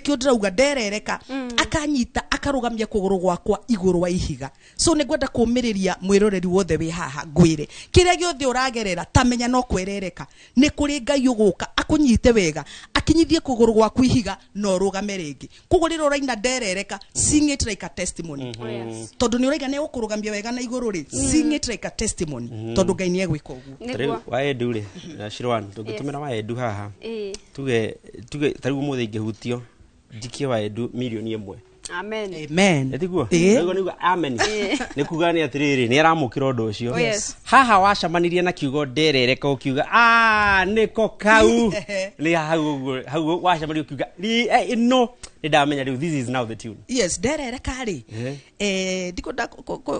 nikio ndirauga nderereka akanyita akarugamia kuguru gwakwa iguru wa ihiga so nigwenda kumiriria mwiroreri wothe wi haha ngwire kiria giothe uragerera tamenya no kwerereka ni kuri Ngai uguka akunyite wega akinyithie kuguru gwaku ihiga no rugame ringi kugurira uraina nderereka sing it like a testimony tondu ni uraiga ne ukurugamia wega na iguru ri sing it like a testimony tondu Ngai ni egwika uguo wae ndure na Shirwan tungitumira wae ndu haha tuge tarigu muthe ingehutio ndikie wae ndu milioni 1 amen amen etiguo ego ni amen ni kuga ni atiriri ni aramukira undu ucio haha wacamanirie na kiugo nderereka ukiuga niko kau ni hau wacamanirie ukiuga no ni ndamenya riu this is now the tune yes nderereka ri ndiko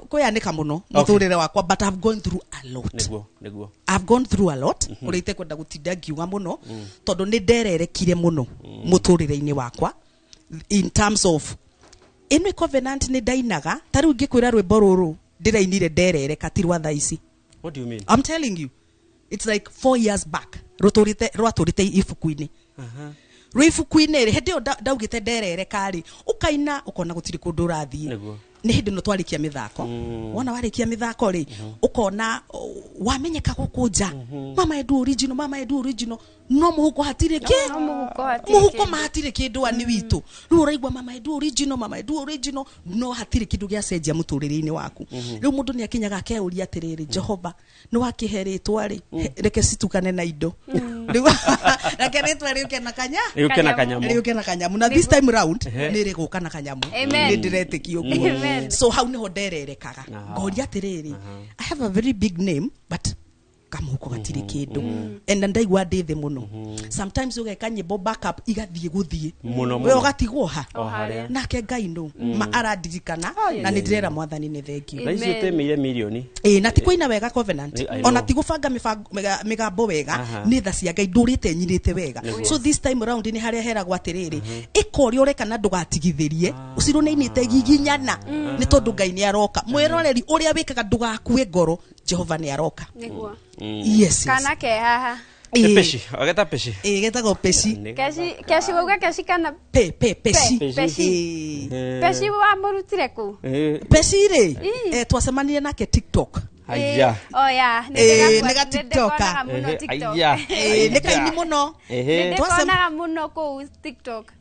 kuyanika muno muthurire wakwa but I've gone through a lot niguo I've gone through a lot urite kwenda gutinda ngiuga muno tondu ni ndererekire muno muthurire-ini wakwa in terms of ino covenant ni dainaga tari ungikwira rwimbo ruru ndirainire nderereka ti rwa thaici. What do you mean? I'm telling you it's like 4 years back rwaturite ifuku-ini rwifuku-ini ri hindi ndaugite nderereka ri ukaina ukona gutiri kundu urathie ni hindi no twarikia mithako wona warikia mithako ri ukona wamenyeka gukunja mama edu original no muhuko hatire ki muhuko mahatire kindu ani witu ru uraigwa mama edu original no hatire kindu gia cenjia muturire-ini waku riu mundu ni akinyaga akeuria atiriri Jehova no wakiheritwa ri reke citukane na indo riu reke ritwa riuke na kanyamu na this time round ni riguka na kanyamu ni ndiretiki uguo so how niho ndererekaga ngoria atiriri I have a very big name but kamuko gatire kindu and ndaigwa ndithe muno sometimes ugeka nyimbo backup igathie guthie we ugatigwo ha nake Ngai no ma aradirikana na ndirera mwathani ni thengio na icio temire milioni na tikoina wega covenant ona tigubanga migambo wega ni tha cia Ngai ndurite nyirite wega so this time around ni haria heragwo atiriri ikorio reka na ndugatigithirie uciru ni inite giginyana ni tondu Ngai ni aroka mwiroreri uria wikaga ndugakue ngoro Jehova ni aroka niguo yes kana ke haha peshi ageta peshi getago peshi keshi uga keshi kana peshi peshi wa murutire ku peshi ri twacemanire nake TikTok aya nega TikToka aya nikaini muno twacemanaga muno ku TikTok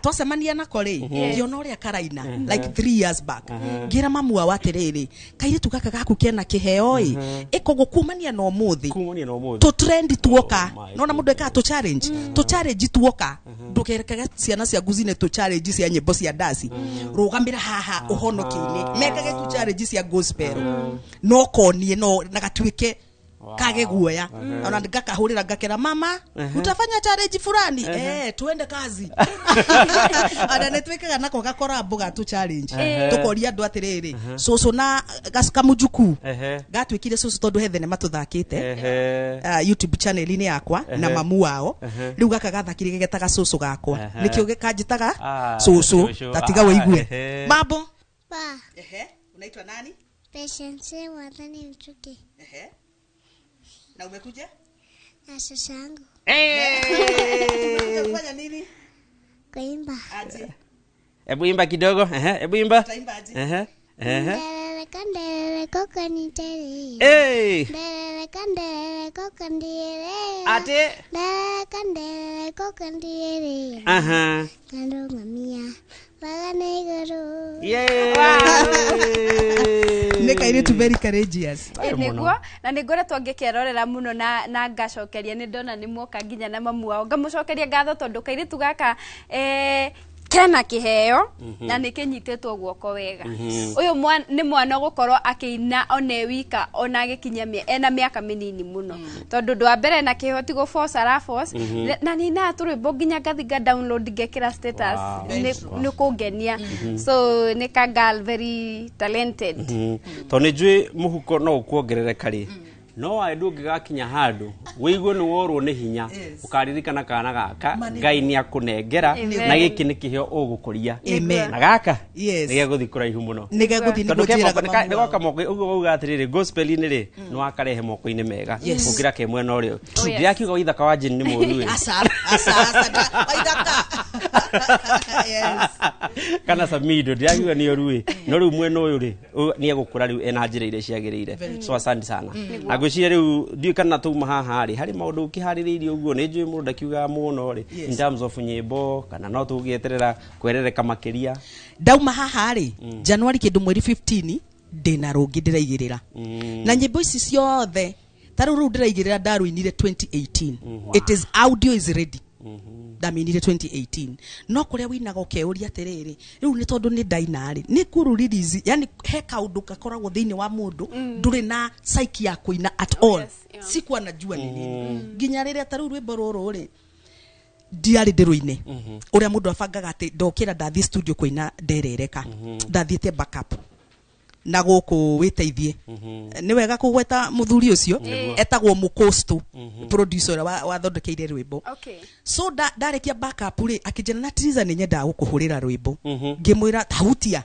twasemania nako ri ngiona uria karaina like 3 years back ngira mamu wa atiriri kairitu gaka gaku kena kiheo iko gukumania no muthi to trend tuoka nona mundu eka to challenge tuoka ndukerekaga ciana cia nguzine to challenge cia nyimbo cia dance rugamira haha uhonoki-ini mekage to challenge cia gospel no konie no nagatwike kage guoya ona ngakahurira ngakera mama utafanya challenge fulani tuende kazi ana netwekaga nako gakora mboga tu challenge tukoria andu atiriri susu na kamujuku gatwikire susu tondu hethe ne matuthakite YouTube channel ini yakwa na mamu wao riu gaka gathakire getaga susu gakwa nikio gekanjitaga susu tatiga waigue mambo unaitwa nani? Patience Mwathani Mchuki. Na umekuja? Na sasangu. Unafanya nini? Kuimba. Aje. Hebu imba kidogo. Hebu imba. Utaimba aje? Ndelele kandele kokanitere. Ndelele kandele kokandire. Ate. Ndelele kandele kokandire. Kando mamia. Bagane iguru. Nikaire tu very courageous. Niguo na niguretwo ngikerorera muno na ngacokeria ni ndona ni muoka nginya na mamu wao ngamucokeria ngatho tondu kairitu gaka kena kiheo na nikinyitetwo guoko wega uyu ni mwana gukorwo akiina one wika ona agikinya ena miaka minini muno tondu ndwa mbere na kihoti go force arafos na nina turibwo nginya ngathiga download ngekira status ni kungenia so ni ka girl very talented to ni njui muhuko no ukuongerereka ri no andu ngigakinya handu wiigwe ni worwo ni hinya ukaririkana kana gaka Ngai ni akunengera na giki ni kiheo ugukuria na gaka nige guthi kuraihu muno nige guthi ni gujira nigoka moko uguo uga atiriri gospel ini ri no akarehe moko ini mega ukira ke mwena urio ndiakiuga withaka wa jini ni muru asa waithaka yes kana samido ndiakiuga ni orui no riu mwena uyu ri ni egukura riu ena njira ire ciagirire so asante sana agwiciria riu ndi kana tuma haha ri hari maundu ukihaririirie uguo ni njui mundu ndakiuga muno ri in terms of nyimbo kana no tugieterera kwerereka makiria ndauma haha ri January kindu mweri 15 ndina rungi ndiraigirira na nyimbo ici ciothe taruru ndiraigirira ndaruinire 2018 it is audio is ready ndaminire 2018 no kuria winaga ukeuria atiriri riu ni tondu ni ndainari ni kuru release yani he kaundu gakoragwo thiini wa mundu nduri na psyche ya kuina at all sikwa najua ni nini nginya riria taru rwimbo ruru ri ndiari ndiruine uria mundu afangaga ati ndokira ndathi studio kuina nderereka ndathiete backup na guku witeithie ni wega kugweta muthuri ucio etagwo Mukosto producer wa thondekeire rwimbo so ndarekia backup ri akijana na Triza ni nyenda gukuhurira rwimbo ngimwira tahutia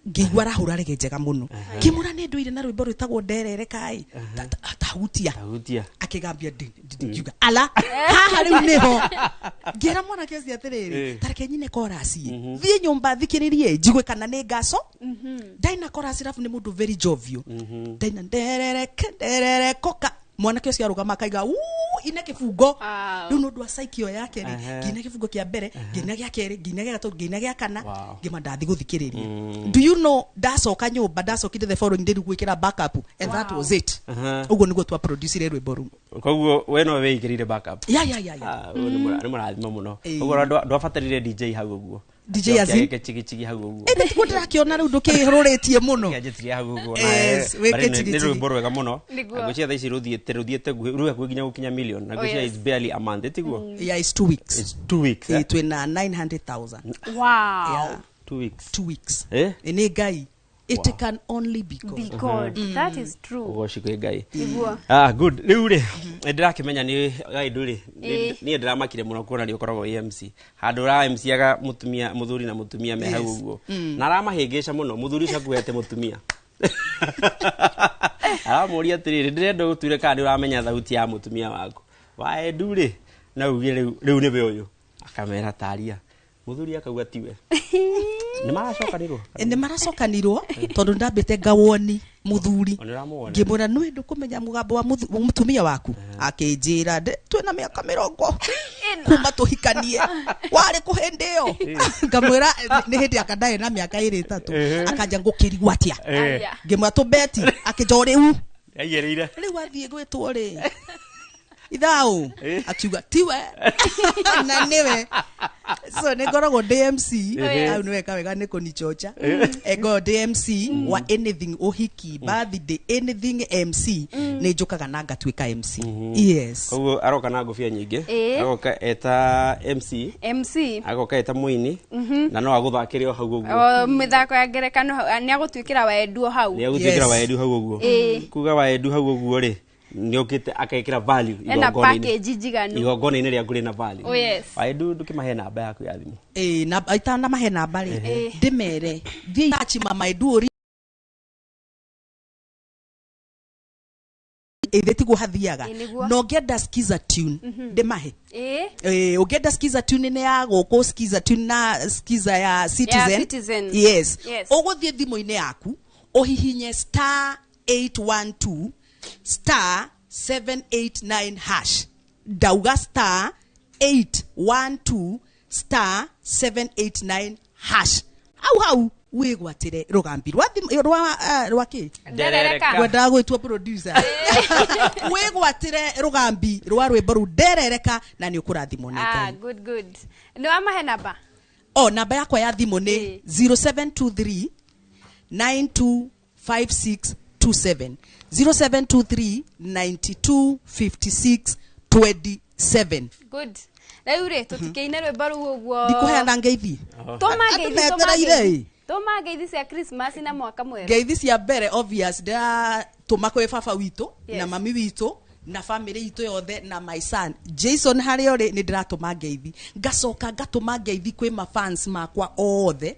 ngigwa rahura rege njega muno kimura ni nduire na rwimbo rwitagwo nderereka tahutia akigambia ndiuga ala haha riu niho ngira mwana kesi atiriri tareke nyine chorus thie nyumba thikiririe njigwe kana ni ngaco ndaina chorus rafu ni mundu very jovial ndaina nderere koka mwana kesi arugama kaiga ine kifungo riu no ndwa psyche yake ri ngine kifungo kia mbere ngine gia keri ngine gia gatatu ngine gia kana ngima ndathi guthikiriria do you know ndacoka nyumba ndacokire the following day gwikira backup and that was it uguo niguo twa producer rwimbo ru koguo we no weigirire backup ya ni murathima muno uguo ndwabatarire DJ hau uguo DJ Azim chigi hau uguo ende ndirakiona riu ndukihururitie muno ngajitiria hau uguo na ni rwimbo rwega muno ngwiciria thaici ruthiete ruhe kuginya gukinya million na ngwiciria is barely a month tiguo yeah it's 2 weeks it's 2 weeks twina 900,000 wow yeah 2 weeks ni Ngai it can only be God that is true ugoshiko Ngai good riu ri ndirakimenya ni Gaidu ri ni ndiramakire muno kuona ri ukoragwo MC handu ra MC aga mutumia muthuri na mutumia me hau uguo na aramahingisha muno muthuri cakuete mutumia aramuria atiriri ndirenda gutuire kana uramenya thauti ya mutumia waku Gaidu ri na ugire riu ni be uyu akamera taria muthuri akauga tiwe ni maracokanirwo tondu ndambite ngawoni muthuri ngimura nwe ndukumenya mugambo wa mutumia waku akinjira twina miaka 20 kuma tuhikanie wari kuhendeyo ngamwira ni hindi akadae na miaka 3 akanja ngukirigwa atia ngimwa tu beti akijore u ayereire riu athie gwitwo ri ithau akiuga tiwe na niwe so negoragwo DMC au niwe kawega niko ni chocha ego DMC wa anything ohiki birthday anything MC ne njukaga na ngatwika MC yes ugo aroka na ngofia nyingi agoka eta MC agoka eta muini na no aguthakirio hau uguo mithako ya ngerekano ni agutwikira waendu hau ni agutwikira waendu hau uguo kuga waendu hau uguo ri niokite akaikira value igongona-ini ria nguri na value Gaidu ndukimahe namba yaku ya thimu na itana mahe namba ri ndimere thie achima Gaidu ori ethetigo hathiaga no ngenda skiza tune ndimahe ugenda skiza tune ni ya goko skiza tune na skiza ya Citizen yes uguthie thimu-ini yaku uhihinye *812 *789 hash dauga *812 *789 hash au wigwatire rugambi rwa ki nderereka gwenda gwitwa producer wigwatire rugambi rwa rwimbo ru nderereka na ni ukurathimo ni Ngai good ni wa mahe namba namba yakwa ya thimu ni 0723 925627 0723 925627 good Laure tutikeine rwimbo ru uguo ndikuheana ngeithi toma ngeithi cia Christmas na mwaka mweru ngeithi cia mbere obvious tumakwe baba witũ na mami witũ na family itu yothe na my son Jason hari ori ni ndiratuma ngeithi ngacoka ngatuma ngeithi kwi ma fans makwa othe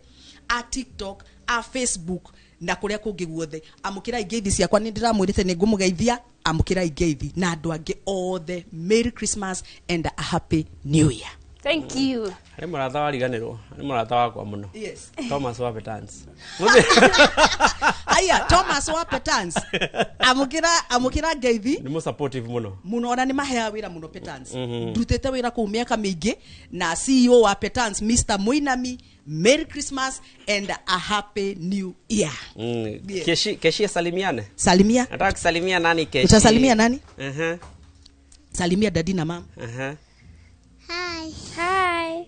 a TikTok a Facebook na kuria kungi guothe amukira ngeithi ciakwa ni ndiramwirite ni ngumugeithia amukira ngeithi na andu angi othe Merry Christmas and a Happy New Year. Thank you. Ari murata wariganirwo ari murata wakwa muno. Yes. Thomas wa Petans. Aya Thomas wa Petans amukira ngeithi ni mo supportive muno ona ni mahea wira muno Petans ndutete wira ku miaka mingi na CEO wa Petans Mr Muinami. Merry Christmas and a Happy New Year. Keshi salimiane. Salimia. Nataka kusalimia nani Keshi? Utasalimia nani? Salimia daddy na mama. Hi.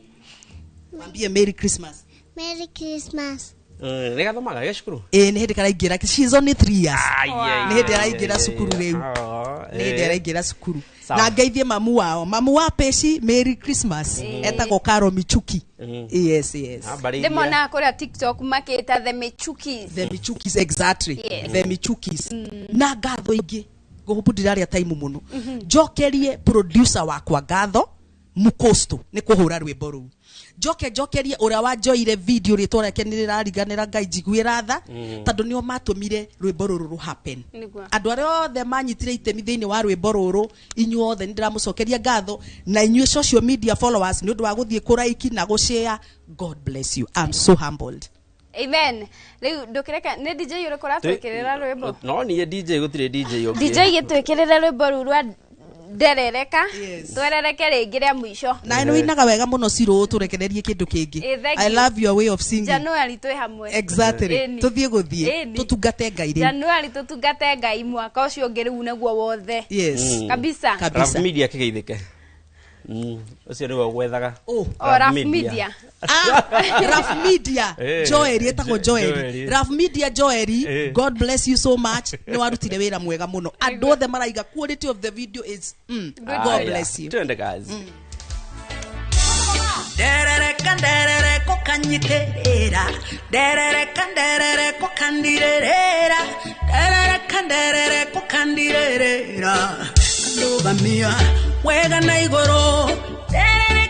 Mwambie Merry Christmas. Merry Christmas. Rega tomaga geshukuru. Ni hindi karaingira she's only 3 years. Ni hindi araingira sukuru riu. Ni hindi araingira sukuru. Na ngeithie mamu wa Peshi Merry Christmas. Etagwo Karo Michuki. Yes. Ndemona kora TikTok maketa the Michukis. The Michukis exactly. The Michukis. Na ngatho ingi guhubudiraria time muno. Jokerie producer wakwa ngatho mukosto ni kuhura rwimbo ru. Jokerie ura wajoire video ritoreke ni rariganira ngai njiguira tha tondu nio matumire rwimbo ruru happen. Andu aria othe manyitire itemi thiini wa rwimbo ruru inyuothe ndiramucokeria ngatho na inyue social media followers ni undu wa guthie kuraiki na gushare. God bless you. I'm so humbled. Amen. Leo ndokireka ne DJ urikora twekerera rwimbo. No ni DJ gutire DJ yoke. DJ gitwekerera rwimbo ruru nderereka twerereke ringi ria mwisho na ino inaga wega muno Ciro turekererie kindu kingi. I love your way of singing. January twi hamwe exactly tuthie guthie tutungate ngai ri January tutungate ngai mwaka ucio ngi riu naguo wothe. Yes kabisa Raf Media kigeithike ucio ni wethaga Raf Media Raf Media Joel etagwo Joel Raf Media Joel God bless you so much ni warutire wira mwega muno andu othe maraiga quality of the video is God bless you. Twende guys. Derere kokanyiterera derere kokandirera derere kokandirera ndoba mia wega na igoro derere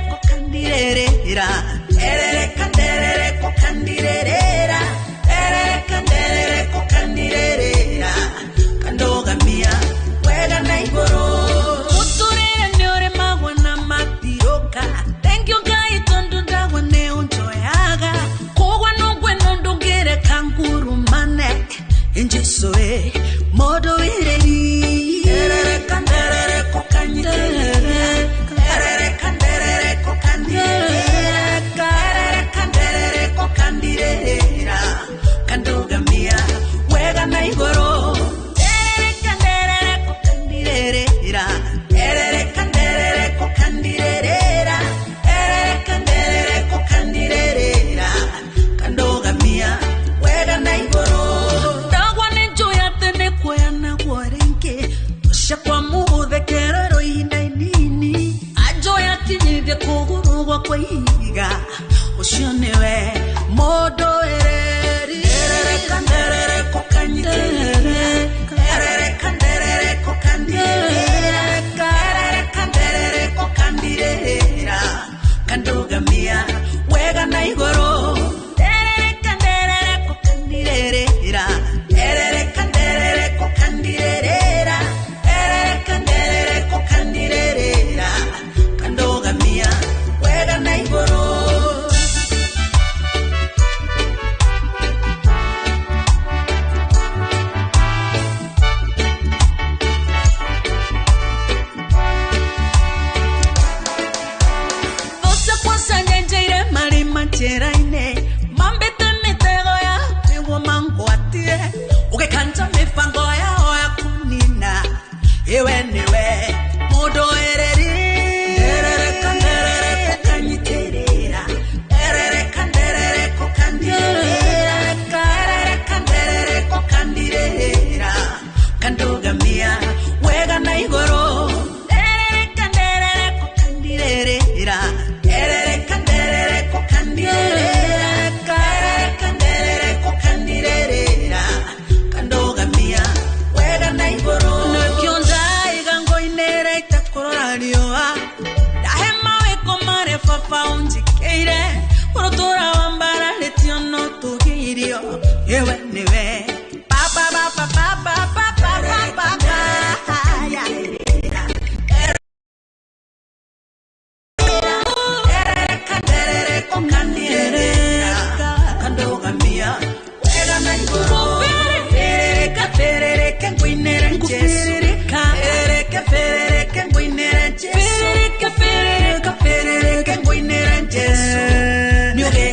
kokandirera derere kokandirera derere kokandirera kandoga mia wega na igoro uturere nyore magwana matiroka. Thank you guys tondu ndagwa ne unjoyaga kogwa nogwe nondongere kanguru mane injisoe modo ireri derere kokanyiterera derere kokandirera kandoga mia wega na igoro derere kokandirera derere kokandirera kokandirera kandoga mia wega na igoro ndagwa ne joya tene kwena gwarenke shakwa muhuthe kerero inainini ajoya kinyithie kugurugwa kwa ihiga ucio niwe modo ereri derere kokanyiterera kokandirera kandoga mia wega na igoro derere kokandirera kokandirera kokandirera kandoga mia wega na igoro. Cheraine mambete mitego ya pewo mangwatie ukekanta mifango ya oya kunina ewe niwe modo ereri derere kokanyiterera derere kokandirera kandoga mia wega na igoro derere kokandirera kokandirera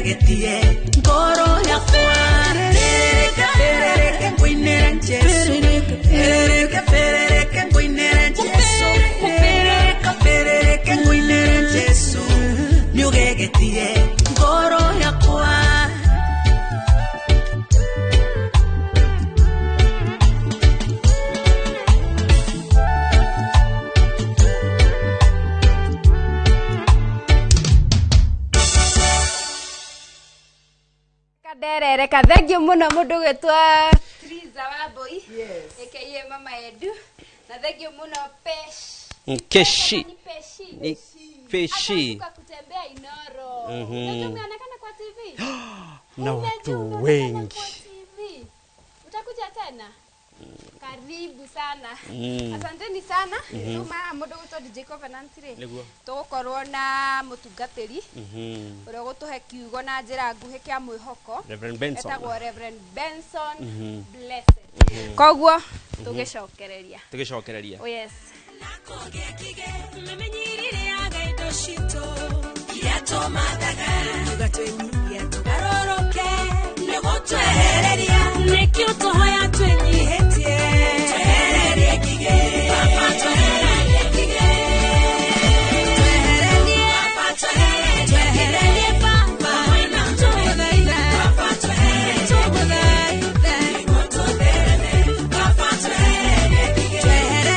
Nugegetie ngoro yakwa Ferereke ngwinere Jesu Ferereke ngwinere Jesu Ferereke ngwinere Jesu Nugegetie ngoro yakwa Reka thengio muno mundu gwitwa Triza Wambui aka Mama Edu na thengio muno Keshi kutembea Inoro. Unaonekana kwa TV na watu wengi. Utakuja tena? Karibu sana. Asanteni sana. Tuma mundu gwitwa DJ Covenantry. Tugukorwo na mutungatiri. Uri gutuhe kiugo na njira nguhi kia mwihoko. Reverend Benson. Etagwo Reverend Benson Blessed. Koguo tugicokereria. Oh yes. Memenyirire agaido shito yatomathaga ugatwenyia tugaroroke negotwehereria nekio tohoya twenyihetie twehererie kige papa twehererie kige twehererie papa twehererie papa na tugothaitha papa twehererie tugothaitha negotothereme papa twehererie kige twehererie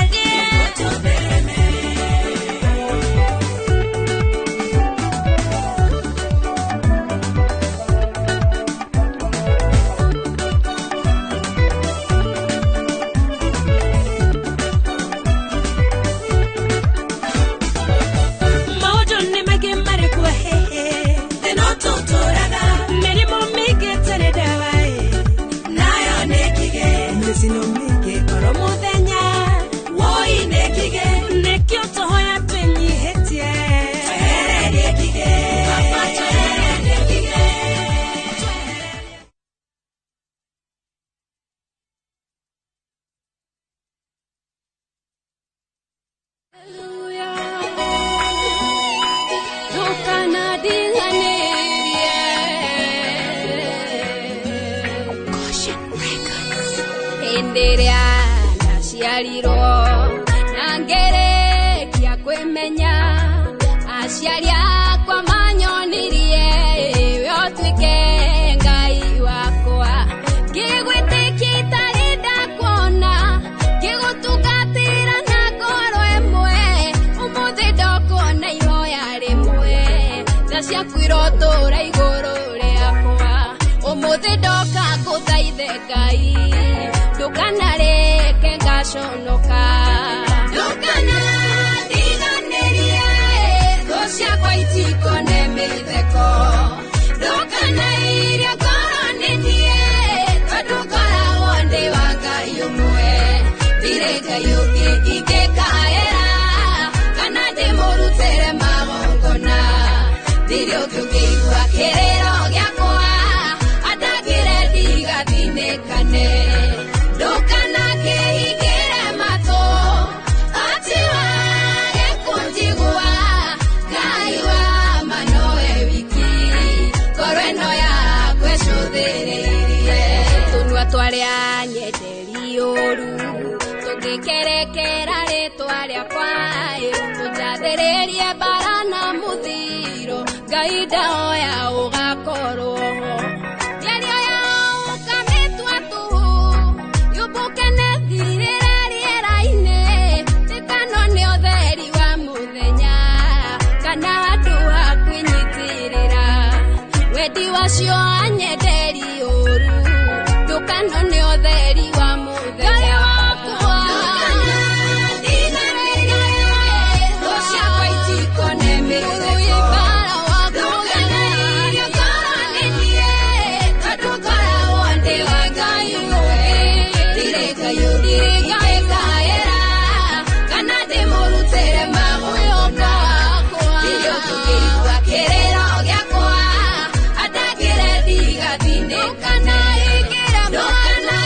Dokana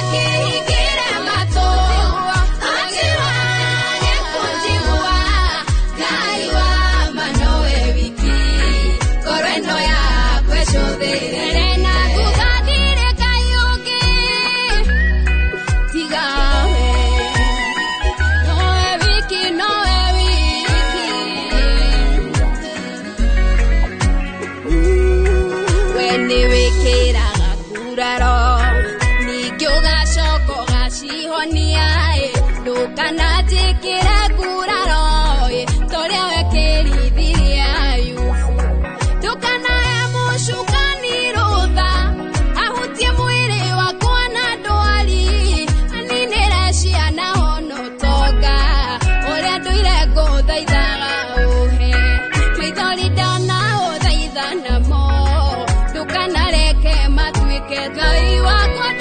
mushukani rutha ahutie mwiri wakwa na ndwari aninira ciana hono toga uria nduire nguthaithaga uhe maithori ndana uthaithana mo ndukanareke matuike ngai wakwa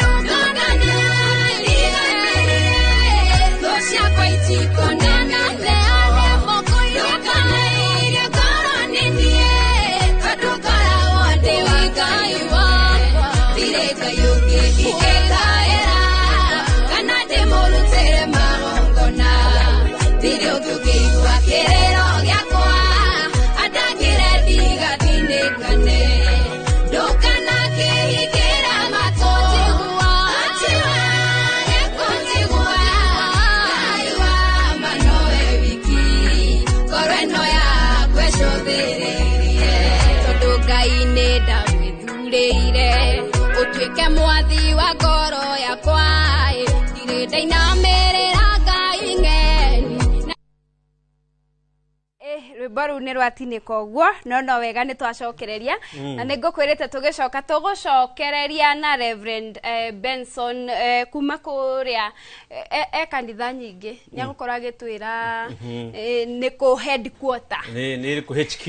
utuike mwathi wa ngoro yakwa ndirĩ ndainamĩrĩra Ngai ng'eni rwĩmbo rũu nĩ rwatinĩka ũguo no wega nĩ twacokereria na nĩ ngũkwĩrĩte tũgũcokereria na Reverend Benson kuma kũrĩa kanitha nyingĩ nĩ agũkorwo agĩtwĩra nĩ kũ headquarter nĩ kũ HQ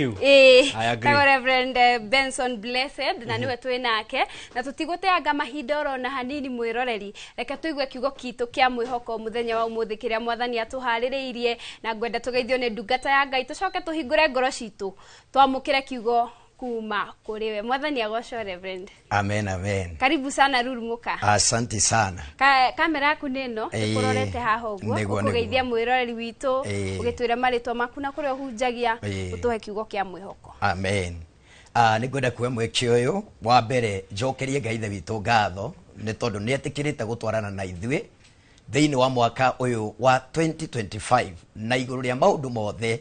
Tago Reverend Benson Blessed na niwe twĩ nake na tũtigũteanga mahinda oro na hanini mwĩroreri reke tũigue kiugo kitũ kĩa mwĩhoko mũthenya wa ũmũthĩ kĩrĩa mwathani atũharĩrĩirie na ngwenda tũgeithio nĩ ndungata ya Ngai tũcoke tũhingũre ngoro citũ twamũkĩre kiugo kuma kũrĩ we mwathani agocwo Reverend. Amen, amen. Karibu sana Rurumuka. Asante sana. Kamera yaku nĩno tũkũrorete haha ũguo ũkũgeithia mwĩroreri witũ ũgĩtwĩra marĩtwa maku na kũrĩa ũhunjagia ũtũhe kiugo kĩa mwĩhoko. Amen. Nĩngwenda kuoya mweke ũyũ wa mbere njokerie Ngai ithe witũ ngatho nĩ tondũ nĩ etĩkĩrĩte gũtwarana na ithuĩ thĩinĩ wa mwaka ũyũ wa 2025 na igũrũ rĩa maũndũ mothe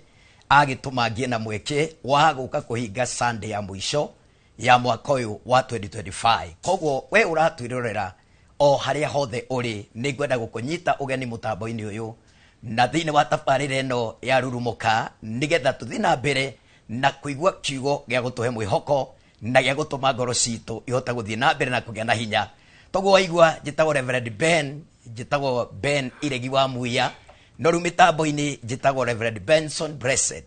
agĩtũma ngie na mweke wa gũka kũhinga Sunday ya mũico ya mwaka ũyũ wa 2025 koguo we ũratwĩrorera o harĩa hothe ũrĩ nĩ ngwenda gũkũnyita ũgeni mũtambo-inĩ ũyũ na thĩinĩ wa tabarĩra ĩno ya Rurumuka nĩgetha tũthiĩ na mbere na kũigua kiugo gĩa gũtũhe mwĩhoko na gĩa gũtũma ngoro citũ ihota gũthiĩ na mbere na kũgĩa na hinya toguo waigua njĩtagwo Reverend Ben njĩtagwo Ben Iregi wa Muya no rĩu mĩtambo-inĩ njĩtagwo Reverend Benson Blessed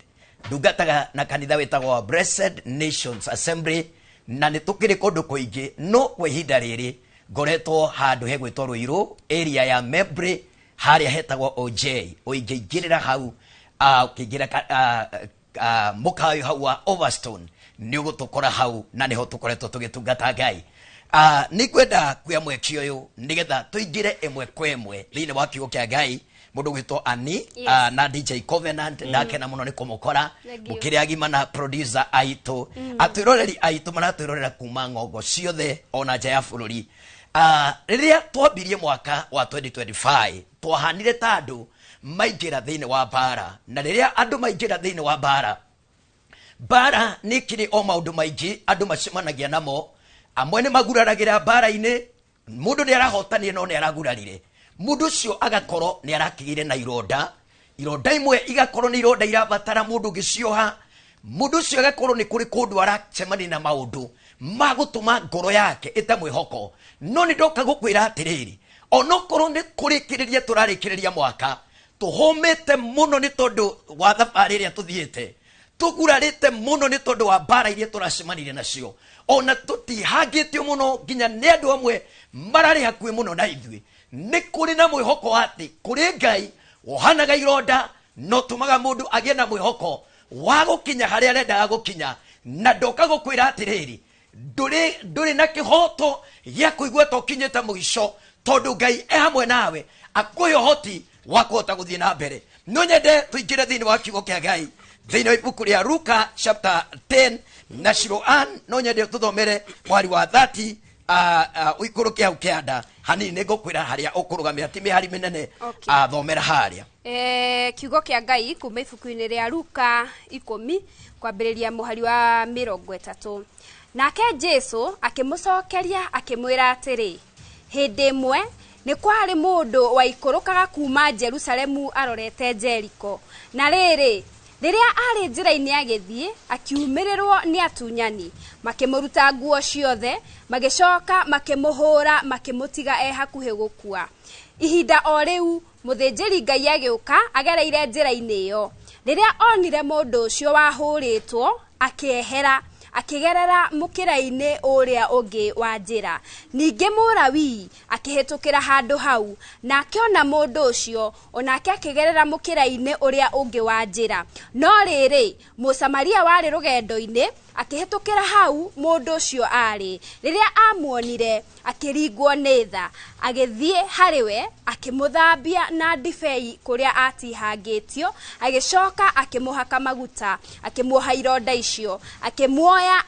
ndungataga na kanitha wĩtagwo Blessed Nations Assembly na nĩ tũkĩrĩ kũndũ kũingĩ no kwa ihinda rĩrĩ ngoretwo handũ hegwĩtwo Rũirũ area ya Mebre harĩa hetagwo OJ ũingĩingĩrĩra hau ũkĩingĩra mũkawa hau wa Overstone nĩ ũgũtũkora hau na nĩho tũkoretwo tũgĩtungata Ngai. Nĩ kwenda kuoya mweke ũyũ nĩgetha tũingĩre ĩmwe kwa ĩmwe thĩinĩ wa kiugo kĩa Ngai mũndũ gwĩtwo Ani na DJ Covenant ndakena mũno nĩ kũmũkora mũkĩrĩ agima na producer aitũ atwĩroreri aitũ maratwĩrorera kuma ng'ongo ciothe ona nja ya bũrũri. Rĩrĩa twambirie mwaka wa 2025 twahanire ta andũ maingĩra thĩinĩ wa mbara na rĩrĩa andũ maingĩra thĩinĩ wa mbara nĩ kĩrĩ o maũndũ maingĩ andũ macemanagia namo amwe nĩ maguraragĩra mbara-inĩ mũndũ nĩ arahotanire no nĩ aragurarire mũndũ ũcio agakorwo nĩ arakĩgĩire na ironda imwe igakorwo nĩ ironda irabatara mũndũ ũgĩcioha mũndũ ũcio agakorwo nĩ kũrĩ kũndũ aracemania na maũndũ magũtũma ngoro yake ĩtamwĩhoko no nĩ ndoka gũkwĩra atĩrĩrĩ onokorwo nĩ kũrĩkĩrĩria tũrarĩkĩrĩria mwaka tũhũmĩte mũno nĩ tondũ wa thabarĩ ĩrĩa tũthiĩte tũgurarĩte mũno nĩ tondũ wa mbara iria tũracemanirie nacio ona tũtihangĩtio mũno nginya nĩ andũ amwe mararĩ hakuhĩ mũno na ithuĩ nĩ kũrĩ na mwĩhoko atĩ kũrĩ Ngai wohanaga ironda no tũmaga mũndũ agĩe na mwĩhoko wa gũkinya harĩa arendaga gũkinya na ndoka gũkwĩra atĩrĩrĩ ndũrĩ na kĩhoto gĩa kũigua ta ũkinyĩte mũico tondũ Ngai e hamwe nawe akũhe ũhoti wa kũhota gũthiĩ na mbere. No nyende tũingĩre thĩinĩ wa kiugo kĩa Ngai thĩinĩ wa ibuku rĩa Luka chapter 10 na Shiroan no nyende tũthomere mwari wa 30 ũikũrũke hau kĩanda hanini nĩ ngũkwĩra harĩa ũkũrũgamĩra ti mĩhari mĩnene thomera harĩa. Kiugo kĩa Ngai kuma ibuku-inĩ rĩa Luka 10 kwambĩrĩria mũhari wa 30. Nake Jesu akĩmũcokeria akĩmwĩra atĩrĩ hĩndĩ ĩmwe nĩ kwarĩ mũndũ waikũrũkaga kuma Jerusalemu arorete Jeriko na rĩrĩ riria ari njira-ini agithie akiumirirwo ni atunyani makimuruta nguo ciothe magicoka makimuhura makimutiga hakuhi gukua. Ihinda o riu muthinjiri Ngai agiuka agereire njira-ini iyo. Riria onire mundu ucio wahuritwo akiehera akigerera mukira-ini uria ungi wa njira. Ningi Murawi akihitukira handu hau na akiona mundu ucio onake akigerera mukira-ini uria ungi wa njira. No riri Musamaria wari rugendo-ini akihitukira hau mundu ucio ari. Riria amuonire akiringwo ni tha agithie hariwe akimuthambia na ndibei kuria atihangitio agicoka akimuhaka maguta akimuoha ironda icio akimuoya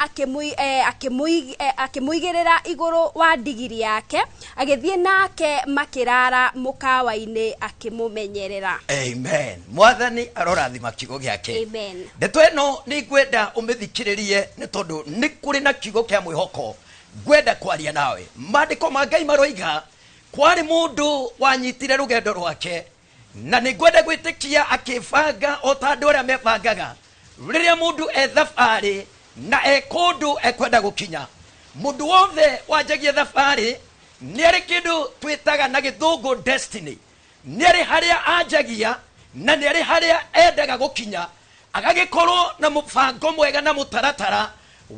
akimuigirira iguru wa ndigiri yake agithie nake makirara mukawa-ini akimumenyerera. Amen. Mwathani arorathima kiugo giake. Amen. Ndeto eno ni ngwenda umithikiririe ni tondu ni kuri na kiugo kia mwihoko ngwenda kwaria nawe. Maandiko ma Ngai maroiga kwari mundu wanyitire rugendo rwake na ni ngwenda gwitikia akibanga o ta andu aria mebangaga riria mundu thabari na kundu ekwenda gukinya. Mundu wothe wanjagia thabari ni ari kindu twitaga na githungu destiny. Ni ari haria anjagia na ni ari haria endaga gukinya agagikorwo na mubango mwega na mutaratara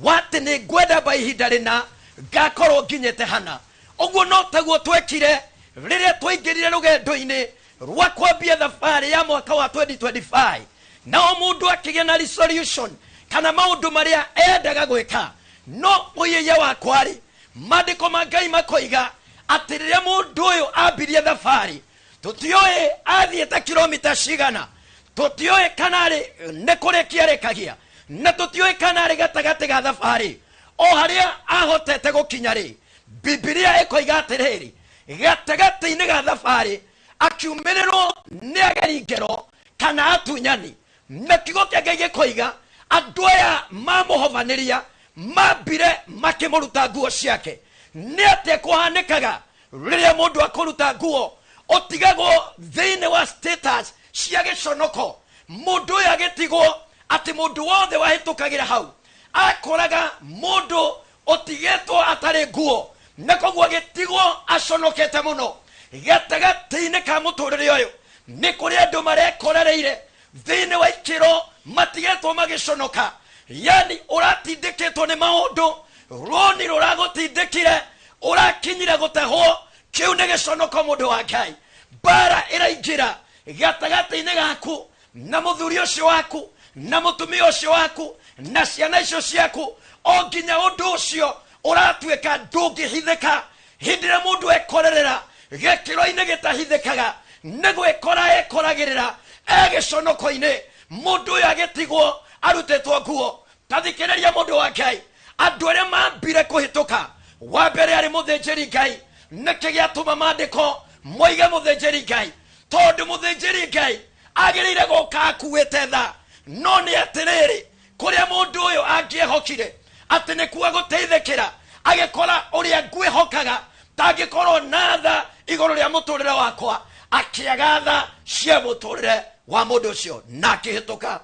wati ni ngwenda ba ihinda rina ngakorwo nginyete hana. Uguo no taguo twekire riria twaingirire rugendo-ini rwa kwambia thabari ya mwaka wa 2025 na mundu akigia na resolution kana maundu maria endaga gwika. No uyiya wakwari maandiko ma Ngai makoiga ati riria mundu uyu ambirie thabari tutioi athiete kilomita cigana, tutioi kanari ne kurekia rekagia na tutioi kanari gatagati ga thabari o haria ahotete gukinya ri. Biblia ikoiga atiriri gatagati-ini ga thabari akiumirirwo ni ageringero kana atunyani na kiugo kia Ngai gikoiga andu aya mamuhovaniria mambire makimuruta nguo ciake. Ni atia kuhanikaga riria mundu akuruta nguo otigagwo thiini wa status cia giconoko. Mundu uyu agitigwo ati mundu wothe wahitukagira hau akoraga mundu otigetwo atari nguo na koguo agitigwo aconokete muno. Gatagati-ini ka muturire uyu ni kuri andu marekorereire thiini wa ikiro matigetwo magiconoka. Yani uratindikitwo ni maundu roni ruragutindikire urakinyire gutehwo kiu ni giconoko mundu wa Ngai. Bara iraingira gatagati-ini gaku na muthuri ucio waku na mutumia ucio waku na ciana icio ciaku o nginya undu ucio uratuika ndungihithika. Hindira mundu ekorerera gikiro-ini gitahithikaga ni gwikora ekoragirira egiconoko-ini. Mundu uyu agitigwo arutetwo nguo. Tathikiriria mundu wa Ngai, andu aria mambire kuhituka wa mbere ari muthinjiri Ngai niki giatuma maandiko moige muthinjiri Ngai tondu muthinjiri Ngai agirire guka akuite tha. No ni atiriri kuria mundu uyu angiehokire ati ni kuwa guteithikira agikora uria ngwihokaga tangikorwo na tha iguru ria muturire wakwa akiaga tha cia muturire wa mundu ucio na akihituka.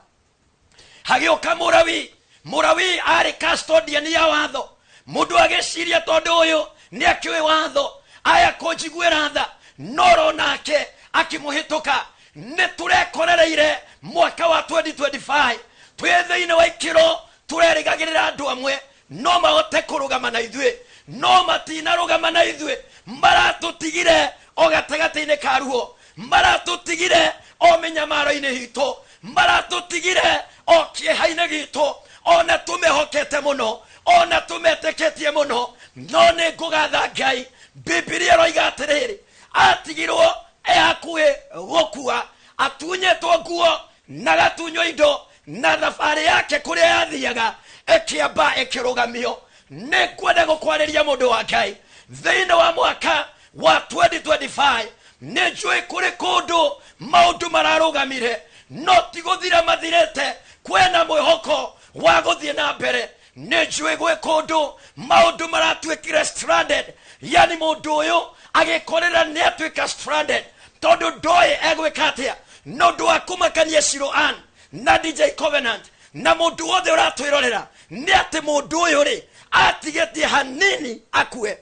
Hagioka Murawi ari custodian ya watho. Mundu agiciria tondu uyu ni akiwi watho aya kunjiguira tha noro nake akimuhituka. Ni turekorereire mwaka wa 2025 twithiini wa ikiro turerigagirira andu amwe no mahote kurugama na ithuĩ no matinarugama na ithuĩ. Maratutigire o gatagati-ini ka ruo, maratutigire o minyamaro-ini hitu, maratutigire o kieha-ini gitu. Ona tumehokete muno, ona tumeteketie muno. No ni ngugatha Ngai, Biblia iroiga atiriri atigirwo hakuhi gukua atunyetwo nguo na gatunywo indo na thabari yake kuria yathiaga ikiamba ikirugamio. Ni kwenda gukwariria mundu wa Ngai thiini wa mwaka wa 2025 ni njui kuri kundu maundu mararugamire no tiguthira mathirite kwena mwihoko wa guthie na mbere. Ni njui gwi kundu maundu maratwikire stranded. Yani mundu uyu agikorera ni atwika stranded tondu ndoi egwika atia no ndu akumakanie Siloan na DJ Covenant na mundu wothe uratwirorera ni ati mundu uyu ri atigetie hanini akue.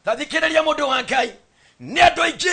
Thathikiriria mundu wa Ngai ni andu aingi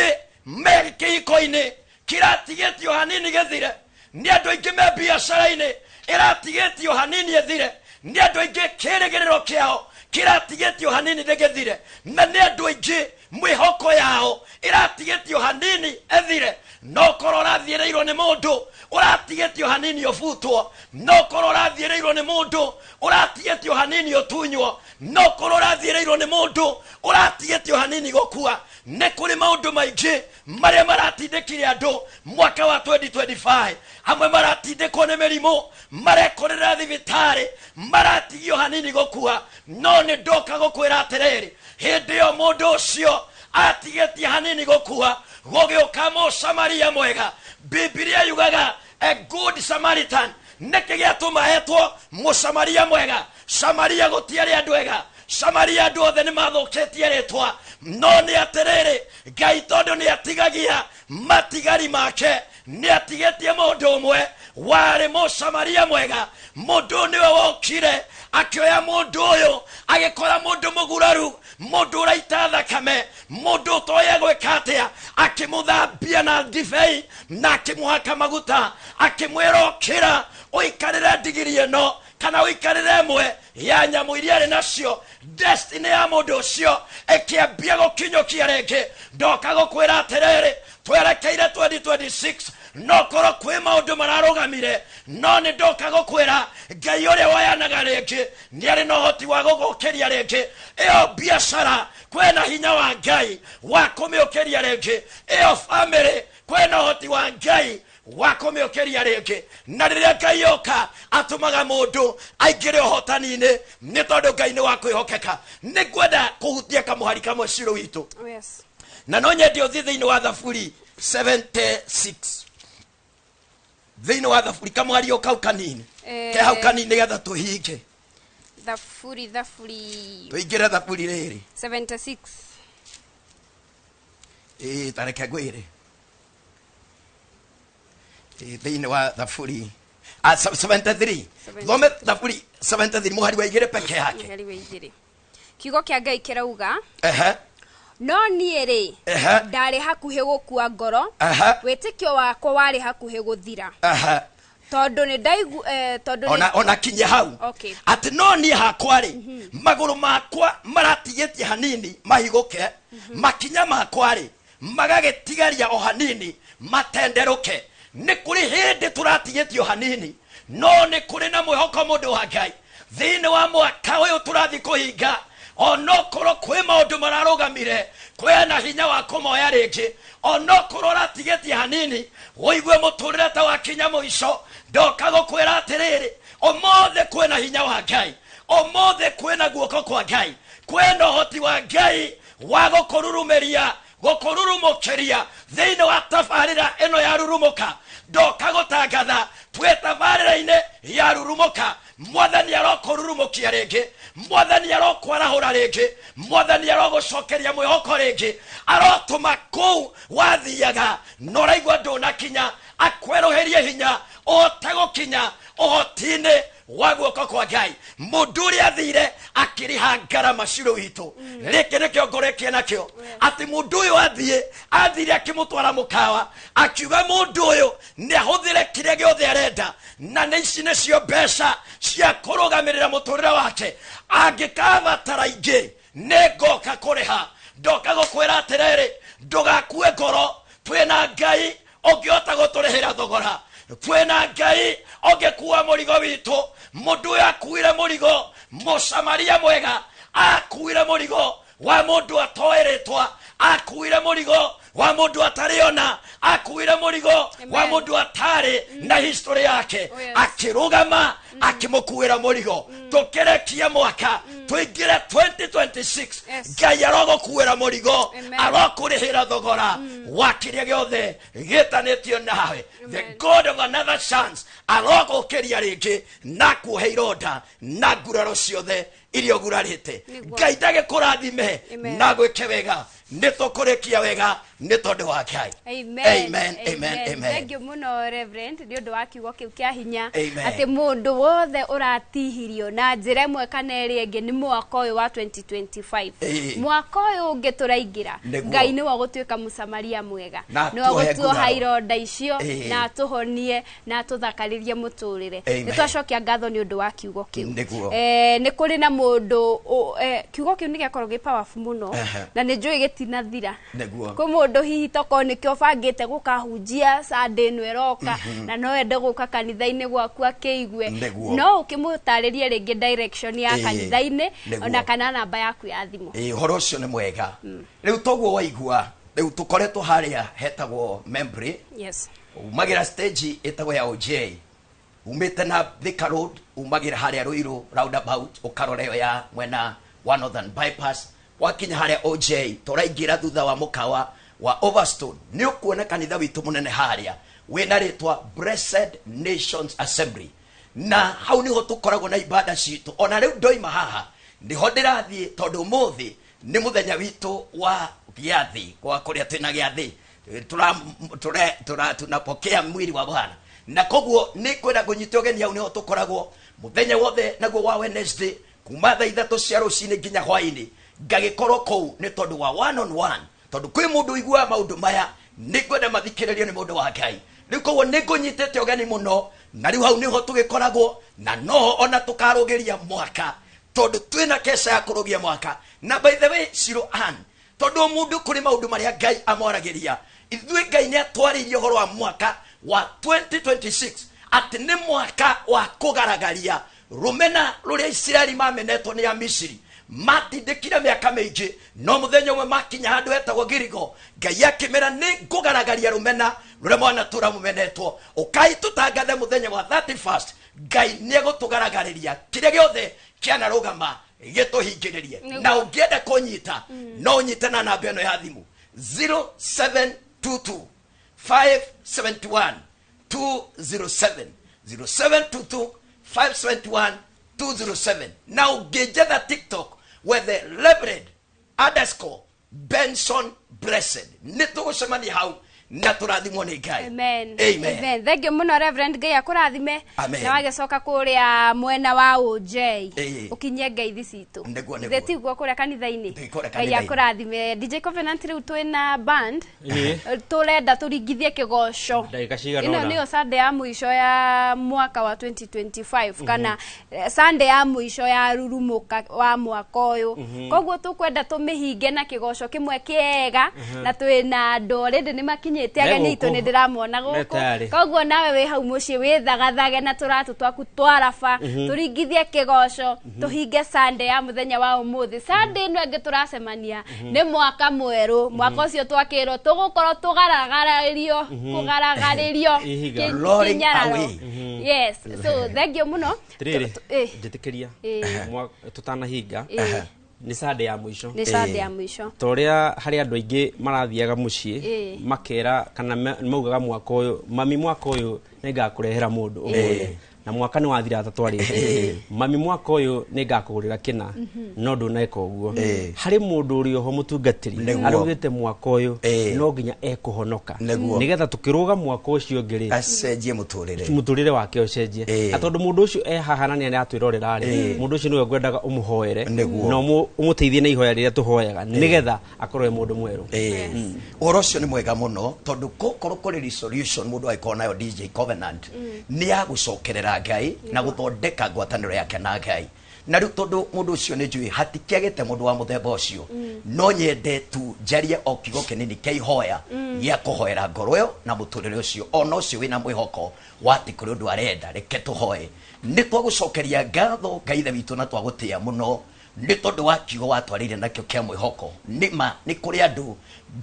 me kiiko-ini kiratigetio hanini gethire, ni andu aingi me biacara-ini iratigetio hanini ethire, ni andu aingi kirigiriro kiao kiratigetio hanini gethire, na ni andu aingi mwihoko yao iratigetio hanini ethire. No korwo rathiereirwo ni mundu uratigetio hanini ofutwo, no korwo rathiereirwo ni mundu uratigetio hanini otunywo, no korwo rathiereirwo ni mundu uratigetio hanini gokua. Ne kuri maundu maingi maria maratindikire andu mwaka wa 2025, hamwe maratindikwo ni mirimo, marekorera thibitari, maratigio hanini gokua. No ni ndoka gukwira atiriri, hindi yo mundu ucio atigetie hanini gokua gogioka Mũsamaria mwega. Biblia yugaga a good Samaritan neke giatuma hetwo Mũsamaria mwega. Samaria gutiari andu ega, Samaria andu othe ni mathukitie ritwa, no ni atiriri Ngai tondu ni atigagia matigari make ni atigetie mundu umwe wari Mũsamaria mwega. Mundu niwe wokire akioya mundu uyu agikora mundu muguraru, mundu uraita thakame, mundu toye gwika atia, akimuthambia na ndibei na akimuhaka maguta, akimwira ukira uikarire ndigiri ino kana uikarire mwe ya nyamu iria ari nacio. Destiny ya mundu ucio ikiambia gukinyokia ringi. Ndoka gukwira atiriri twerekeire 2026, no korwo kwi maundu mararugamire, no ni ndoka gukwira Ngai uria wayanaga ringi ni ari no hoti wa gugukiria ringi. Iyo biacara kwena hinya wa Ngai wa kumiukiria ringi. Iyo family kwena hoti wa Ngai wa kumiukiria ringi. Na riria Ngai yoka atumaga mundu aingire uhotani-ini ni tondu Ngai ni wa kwihokeka. Ni ngwenda kuhutia kamuhari kamwe ciro witu. Yes. Na no nyende uthie thiini wa Thaburi 76, thiini wa Thaburi kamuhari ukau kanini ke hau kanini getha tuhinge Thaburi tuingire Thaburi riri 76 tareke ngwire thiini wa Thaburi 73 thome Thaburi 73 muhari wa igire peke yake. muhari wa igire kiugo kia Ngai kirauga no niĩ ndari hakuhe gukua ngoro, witikio wakwa wari hakuhe guthira, tondu ni ndaigu tondu ona kinye hau ati no niĩ hakwa ri maguru makwa maratigetie hanini mahiguke, makinya makwa ri magagetigaria o hanini matenderuke. Ni kuri hindi turatigetio hanini, no ni kuri na mwihoko mundu wa Ngai thiini wa mwaka uyu turathi kuhinga. Onokorwo kwi maundu mararugamire kwena hinya wa kumoya ringi, onokorwo ratigetie hanini uigue muturire ta wakinya muico, ndoka gukwira atiriri omothe kwena hinya wa Ngai, omothe kwena guoko kwa Ngai, kwena hoti wa Ngai wa gukururumiria gukururumukiria thiini wa tabarira ino ya rurumuka. Ndoka gutangatha twi tabarira-ini ya rurumuka. Mwathani arokururumukia ringi, Mwathani arokwarahura ringi, Mwathani arogucokeria mwihoko ringi, arotuma kuu wathiaga noraigua ndunakinya akweruhirie hinya uhote gukinya uhoti-ini wa guoko kwa Ngai. Mundu uria athire akiriha ngarama ciro witu riki nikio ngurekie nakio ati mundu uyu athire akimutwara mukawa akiuga mundu uyu ni ahuthire kiria giothe arenda, na ni ici nicio mbeca cia kurugamirira muturire wake. Angikabatara ingi ni ngoka kuriha. Ndoka gukwira atiriri ndugakue ngoro, twina Ngai ungihota guturihira thogora, twina Ngai ungikuwa murigo witu. Mundu uyu akuire murigo, Mũsamaria mwega akuire murigo wa mundu atoeretwa, akuire murigo wa mundu atariona, akuire murigo wa mundu atari na history yake, akirugama akimukuira murigo. Tukirekia mwaka tuingire 2026, Ngai arogukuira murigo, arokurihira thogora wa kiria giothe gitanitio nawe. The God of another chance arogukiria ringi na kuhe ironda na nguraro ciothe irio gurarite. Ngai ndagikurathime na gwike wega, nitukurekia wega nĩ tondũ wa Ngai. Amen. Thank you muno Reverend nĩ ũndũ wa kiugo kĩu kĩa hinya Amen. atĩ mũndũ wothe ũratihirio na njĩra ĩmwe kana ĩrĩa ĩngĩ nĩ mwaka ũyũ wa 2025 mwaka ũyũ ũngĩ tũraingĩra Ngai nĩ wa gũtuĩka mũsamaria mwega nĩ wa gũtuoha ironda icio na tũhonie na tũthakarĩrie mũtũrĩre nĩ twacokia ngatho nĩ ũndũ wa kiugo kĩu nĩ kũrĩ na mũndũ kiugo kĩu nĩ gĩakorwo gĩ powerful mũno na nĩ njũĩ gĩtinathira kwĩ mũndũ hihi toko nĩkĩo bangĩte gũkahunjia Sunday ĩno ĩroka na no ende gũka kanitha-inĩ gwaku akĩigue no ũkĩmũtarĩrie rĩngĩ direction ya kanitha-inĩ ona kana namba yaku ya thimũ ũhoro ũcio nĩ mwega rĩu toguo waigua rĩu tũkoretwo harĩa hetagwo Membry umagĩra stage ĩtagwo ya OJ umĩte na Thika Road umagĩra harĩa Ruiru roundabout ũkarora ĩyo ya mwena wa Northern Bypass wakinya harĩa OJ tũraingĩra thutha wa mũkawa wa Overstone nĩ ũkuona kanitha witũ mũnene harĩa wĩna rĩtwa Blessed Nations Assembly na hau nĩho tũkoragwo na ibada citũ ona rĩu ndoima haha nĩho ndĩrathiĩ tondũ ũmũthĩ nĩ mũthenya witũ wa gĩathĩ kwa kũrĩa twĩna gĩathĩ tunapokea mwili wa Bwana na koguo nĩ kwenda kũnyita ũgeni hau nĩho tũkoragwo mũthenya wothe naguo wa Wednesday kuma thaa 3 cia rũcinĩ nginya hwaĩ-inĩ ngagĩkorwo kũu nĩ tondũ wa one on one tondũ kwĩ mũndũ iguaga maũndũ maya nĩ kwenda mathikĩrĩrio nĩ mũndũ wa Ngai rĩu koguo nĩ ngũnyitĩte ũgeni mũno na rĩu hau nĩho tũgĩkoragwo na noho ona tũkarũgĩria mwaka tondũ twĩna kesa ya kũrũgia mwaka na by the way Ciro Ann tondũ mũndũ kũrĩ maũndũ marĩa Ngai amoragĩria ithuĩ Ngai nĩ atwarĩirie ũhoro wa mwaka wa 2026 atĩ nĩ mwaka wa kũgaragaria rũmena rũrĩa Isiraeli mamenetwo nĩ Amisiri matindĩkire mĩaka mĩingĩ no mũthenya ũmwe makinya handũ hetagwo Girigo Ngai akĩmera nĩ ngũgaragaria rũmena rũrĩa mwanatũra mũmenetwo ũkai tũtangathe mũthenya wa 31st Ngai nĩ egũtũgaragariria kĩrĩa gĩothe kĩanarũgama gĩtũhingĩrĩrie na ũngĩenda kũnyita no ũnyite na namba ĩno ya thimũ 0722 571 207 0722 571 207 na ũngĩnjetha TikTok with the Reverend_Benson Blessed nĩ tũgũcemania hau na tũrathimwo nĩ Ngai. Amen. Thank you muno Reverend Ngai akũrathime na wagĩcoka kũrĩa mwena wa OJ ũkinyie ngeithi citũ thetiguo kũrĩa kanitha-inĩ Ngai akũrathime DJ Covenant rĩu twĩna band tũrenda tũringithie kĩgoco ĩno nĩyo Sunday ya mũico ya mwaka wa 2025 kana Sunday ya mũico ya rurumuka wa mwaka ũyũ koguo tũkwenda tũmĩhinge na kĩgoco kĩmwe kĩega na twĩna andũ already nĩ makinyĩte ageni itũ nĩ ndĩramona gũkũ koguo nawe wĩ hau mũciĩ wĩthagathage na tũratũ twaku twaraba tũringithie kĩgoco tũhinge Sunday ya mũthenya wa ũmũthĩ Sunday ĩno ĩngĩ tũracemania nĩ mwaka mwerũ mwaka ũcio twakĩrwo tũgũkorwo tũgaragario kĩnyararo yes so thank you mũno njĩtĩkĩria tũtanahinga nĩ Sunday ya mũico nĩ Sunday ya mũico toria harĩ andũ aingĩ marathiaga mũciĩ makera kana maugaga mwaka ũyũ mami mwaka ũyũ nĩ ngakũrehera mũndũ ũmwe na mwaka nĩ wathira tatwarĩte mami mwaka ũyũ nĩ ngakũgũrĩra kĩna no ndũneka ũguo harĩ mũndũ ũrĩ oho mũtungatĩri arugĩte mwaka ũyũ no nginya ekũhonoka nĩgetha tũkĩrũga mwaka ũcio ngĩrĩ acenjie mũtũrĩre wake ũcenjie na tondũ mũndũ ũcio ehahana nĩ atwĩrorera rĩ mũndũ ũcio nĩwe ngwendaga ũmũhoere no ũmũteithie na ihoya rĩrĩa tũhoyaga nĩgetha akorwo mũndũ mwerũ ũhoro ũcio nĩ mwega mũno tondũ gũkorwo kũrĩ resolution mũndũ agĩkorwo nayo DJ Covenant nĩ ya gũcokerera Ngai na gũthondeka ngwatanĩro yake na Ngai na rĩu tondũ mũndũ ũcio nĩ njũĩ hatikĩagĩte mũndũ wa mũthemba ũcio no nyende tu njarie o kiugo kĩnini kĩa ihoya gĩa kũhoera ngoro ĩyo na mũtũrĩre ũcio ona ũcio wĩna mwĩhoko wa atĩ kũrĩ ũndũ arenda reke tũhoe nĩ twagũcokeria ngatho Ngai ithe witũ na twagũtĩĩa mũno nĩ tondũ wa kiugo watwarĩire nakĩo kĩa mwĩhoko nĩma nĩ kũrĩ andũ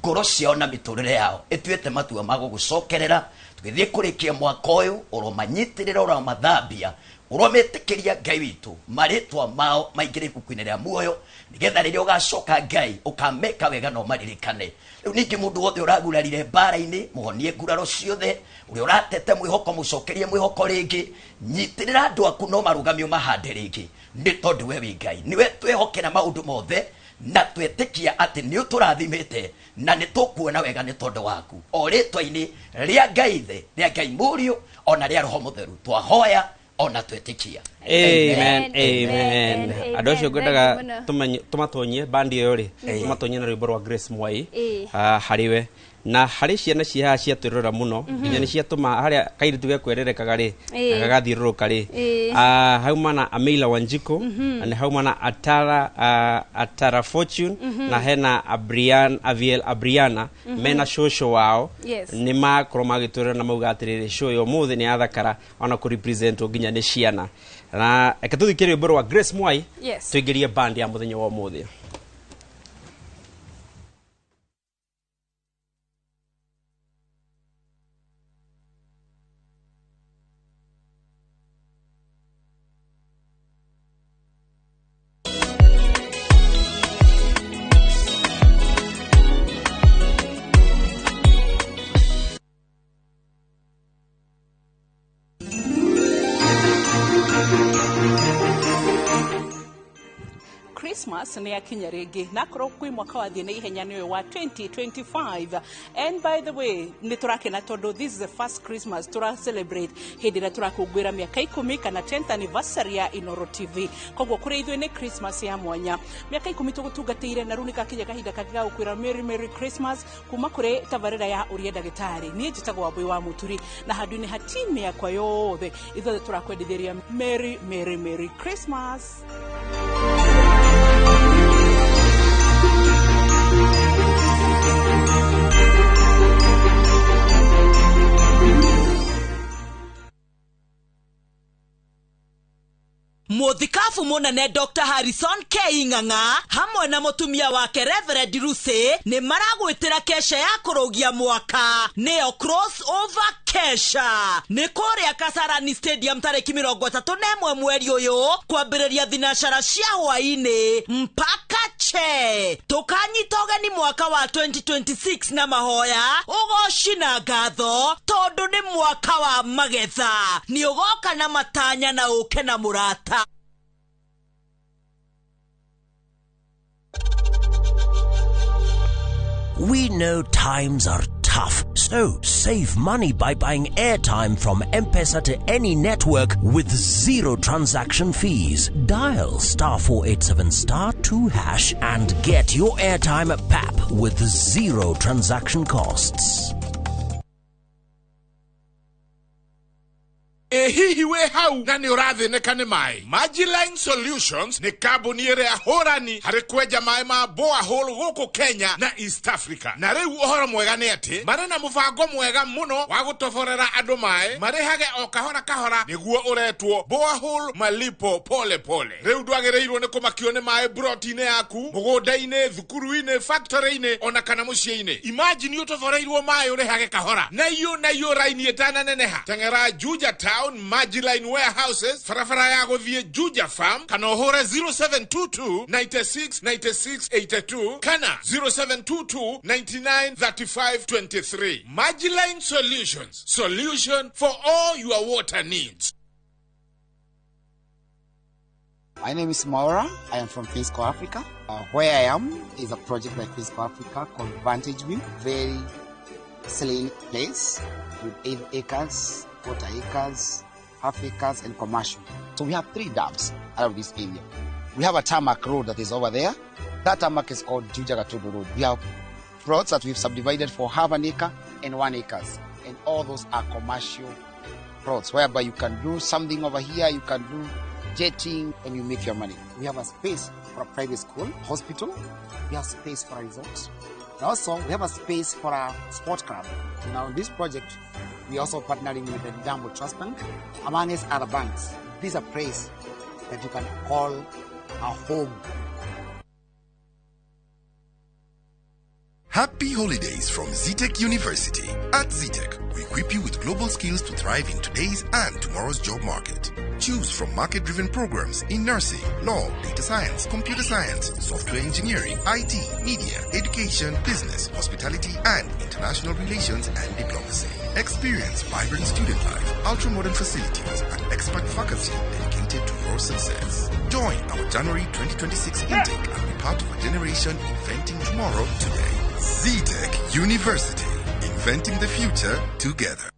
ngoro ciao na mĩtũrĩre yao ĩtuĩte matua ma gũgũcokerera tũgĩthiĩ kũrĩkia mwaka ũyũ ũromanyitĩrĩra ũromathambia ũrometĩkĩria Ngai witũ marĩtwa mao maingĩre ibuku-inĩ rĩa muoyo nĩgetha rĩrĩa ũgacoka Ngai ũkameka wega na ũmaririkane rĩu ningĩ mũndũ wothe ũragurarire mbara-inĩ mũhonie nguraro ciothe ũrĩa ũratete mwĩhoko mũcokerie mwĩhoko rĩngĩ nyitĩrĩra andũ aku no marũgamio mahande rĩngĩ nĩ tondũ we wĩ Ngai nĩwe twehokera maũndũ mothe na twetikia ati ni uturathimite na ni tukuona wega ni tondu waku o ritwa-ini ria Ngai ria Ngai Murio ona ria Roho Mutheru twahoya ona twetikia. Amen. Adocio ngwendaga tumatonyie bandi iyo ri tumatonyie na rwimbo rwa Grace Mwai hariwe na hari ciana ciaha ciatwirora muno nginya ni ciatuma haria kairitu ge kwererekaga ri gagathiururuka ri hauma na Amila Wanjiko na hauma na Atara Fortune na hena Abriana mena shosho wao ni makorwo magitwirora na mauga atiriri show yo muthi ni athakara ona ku represent nginya ni ciana na ekathuthikire rwimbo rwa Grace Mwai tuingirie band ya muthenya wa muthi. Christmas ni akinya ringi na korwo kwi mwaka wa thie na ihenya ni wa 2025 and by the way ni turakena tondu this is the first Christmas tura celebrate hindi na turakungwira miaka 10 kana 10th anniversary ya Inoro TV kogwo kuri ithwe ni Christmas ya mwanya miaka 10 tugutungatire na runika kinya kahinda kagiga ukwira Merry Christmas kuma kuri tabarira ya uria dagitari ni njitagwo Wambui wa Muturi na handu-ini ha team yakwa yothe ithwe turakwendithiria Merry Christmas. Muthikafu munene Dr. Harrison K. Ng'ang'a hamwe na mutumia wake Reverend Lucy ni maragwitira kesha ya kurogia mwaka neo crossover kesha ni kuria Kasarani Stadium tariki 31 mweri uyu kwambiriria thinashara cia hwaini mpaka che tukanyita ugeni mwaka wa 2026 na mahoya ugoci na ngatho tondu ni mwaka wa magetha ni ugoka na matanya na uke na murata. We know times are tough, so save money by buying airtime from M-Pesa to any network with zero transaction fees. Dial *487*2# and get your airtime PAP with zero transaction costs. Hihi we hau na ni urathineka ni mai. Magiline Solutions ni kambuni ire ahorani hari kweja mai ma borehole guku Kenya na East Africa. Na riu uhoro mwega ni ati mari na mubango mwega muno wa gutoborera andu mai marihage o kahora niguo uretwo borehole malipo pole pole. Riu ndwagireirwo ni kumakio ni mai broti-ini yaku mugunda-ini thukuru-ini factory-ini ona kana mucii-ini. Imagine utoboreirwo mai urihage kahora na iyo raini etana neneha tengera Juja Town Magiline Warehouses farafara ya guthie Juja Farm kana uhore 0722 96 96 82 kana 0722 99 35 23. Magiline Solutions, solution for all your water needs. My name is Maura. I am from Fisco Africa. Where I am is a project by Fisco Africa called Vantage View. Very scenic place with 8 acres, quarter acres, half acres, and commercial. So we have 3 dams out of this area. We have a tarmac road that is over there. That tarmac is called Juja Gatudu Road. We have plots that we've subdivided for half an acre and 1 acre. And all those are commercial plots, whereby you can do something over here, you can do jetting, and you make your money. We have a space for a private school, hospital. We have space for a resort. And also, we have a space for a sport club. Now, in this project, we are also partnering with the Dambo Trust Bank, among other banks. This is a place that you can call a home. Happy holidays from Zetech University. At Zetech, we equip you with global skills to thrive in today's and tomorrow's job market. Choose from market-driven programs in nursing, law, data science, computer science, software engineering, IT, media, education, business, hospitality, and international relations and diplomacy. Experience vibrant student life, ultra-modern facilities, and expert faculty dedicated to your your success. Join our January 2026 intake and be part of a generation inventing tomorrow today. ZTech University, inventing the future together.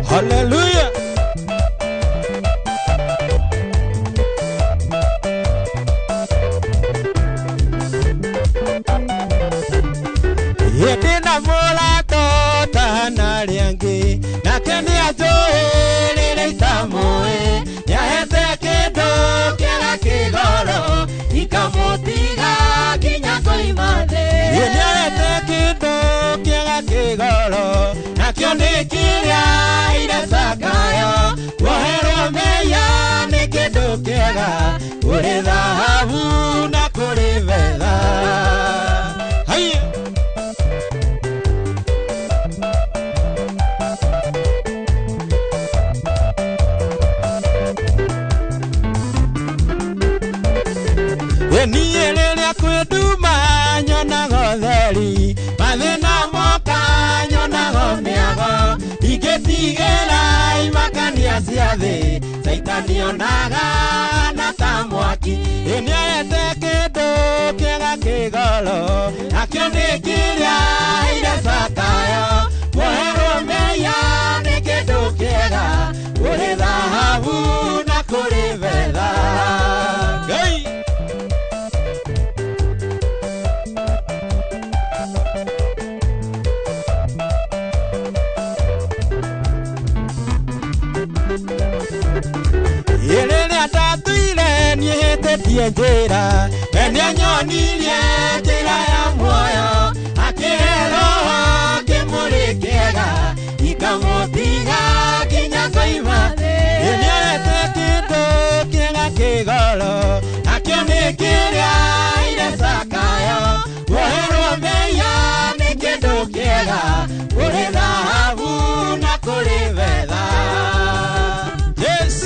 Hallelujah. Yedina mola tota na liangi na kenia zoe le tamoe ya hete kedo kera kigoro ikamotiga kinya koimade ya hete kedo kera kigoro na kione kiria ira sakayo wahero meya ne kedo kera ure dhahabu na kure vela hai Nielelia kweduma nyona gotheri mathina moka nyona gomeago igetigera imakania ciathi saitani onaga na tamwaki eniete kindu kiega kigoro nakio ni kiria ire sakayo muhero meya ni kindu kiega uri dhahabu na kuri vetha niehetetie njĩra we nĩanyonirie njĩra ya muoyo akĩhe roho kĩmũrĩkĩega ikamũtiga nginya koima thĩ nĩoete kĩndũ kĩega kĩgoro nakĩo nĩ kĩrĩa ire Zakayo kuoherwo mbĩya nĩ kĩndũ kĩega kũrĩ thahabu na kũrĩ betha. Yes.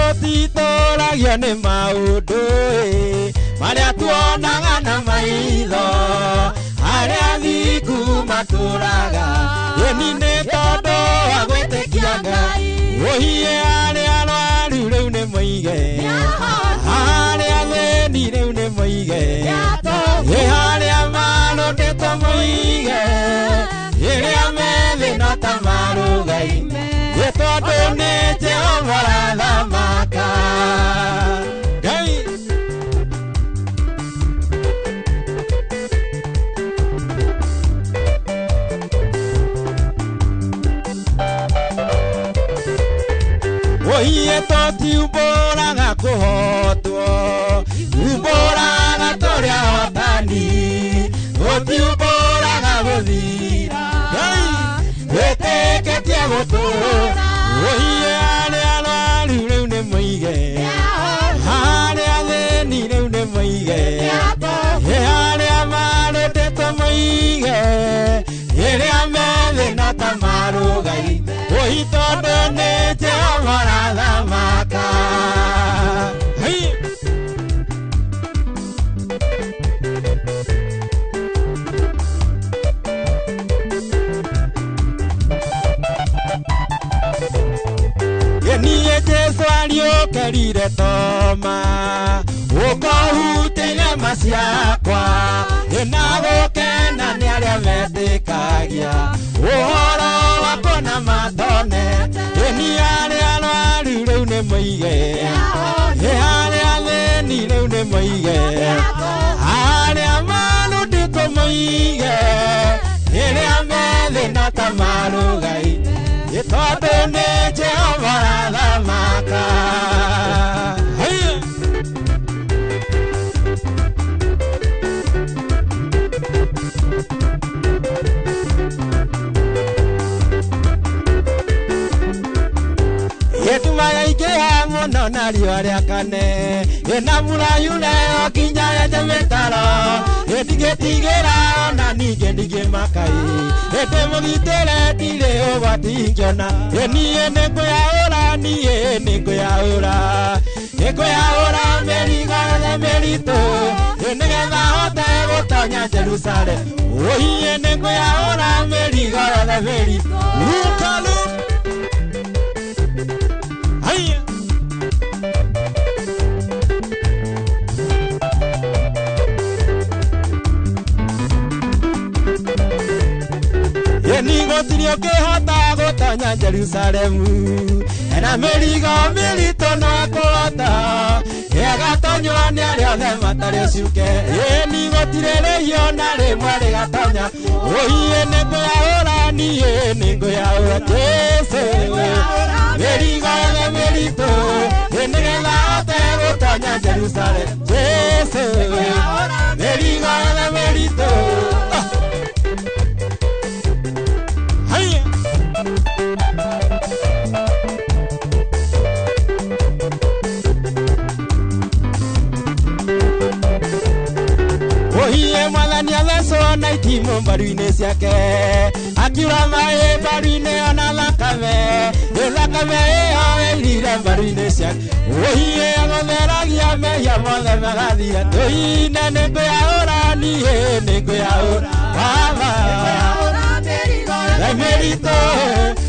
Tũtitũragio nĩ maũndũ marĩa tuonaga na maitho arĩa athingu matũraga ĩni nĩ tondũ wa gwĩtĩkia Ngai ũhiĩ arĩa arwaru rĩu nĩ moige arĩa athĩni rĩu nĩ moige arĩa marũndĩtwo moige rĩrĩa methĩna ta marũgaime tondũ nĩ Jehova rathamaka. Ngai ũhiĩ tũtiumbũraga kũhotwo umbũraga tũrĩa hotani tũtiumbũraga gũthira Ngai wĩtĩkĩtie gũtũũra ũhiĩ arĩa arwaru rĩu nĩ moige arĩa athĩni rĩu nĩ moige arĩa marũndĩtwo moige rĩrĩa methĩna ta marũgaime ũhi tondũ nĩ Jehova rathamaka. Niĩ Jesũ ariũkĩrire Toma ũkahutĩire maciakwa na gũkena nĩ arĩa metĩkagia ũhoro wakwa na matonete nĩ arĩa arwaru rĩu nĩ moige arĩa athĩni rĩu nĩ moige arĩa marũndĩtwo moige rĩrĩa methĩna ta marũgaime tondũ nĩ Jehova rathamaka. Gĩtumaga ingĩha mũno na riũa rĩakane na mbura yure okinya yenje mĩtaro ndigĩtigĩra ona ningĩ ndigĩmakai ndĩmũgitĩre ndirĩ ũgwati ingĩona niĩ nĩngũyaũra niĩ nĩngũyaũra mĩrigo yothe mĩritũ nĩgetha hote gũtonya Jerusalemu ũhiĩ nĩngũyaũra mĩrigo yothe mĩritũ Lukalu Haya Gũtirĩ ũngĩhota gũtonya Jerusalemu na mĩrigo mĩritũ no kũhota ĩgatonywo nĩ arĩa othe matarĩ ũcuke ĩni gũtirĩ rĩhio na rĩmwe rĩgatonya ũhiĩ nĩngũyaũra niĩ nĩngũyaũra Jesũ mĩrigo yothe mĩritũ nĩgetha hote gũtonya Jerusalemu Jesũ mĩrigo yothe mĩritũ Ohiye mwathani athecwo na itimũ mbaru-inĩ ciake akiura maĩ mbaru-inĩ ona thakame ĩyo ĩirire mbaru-inĩ ciake ohiye agũtheragia mehia mothe magathira tũine nĩngũyaũra niĩ nĩngũyaũra baba mĩritũ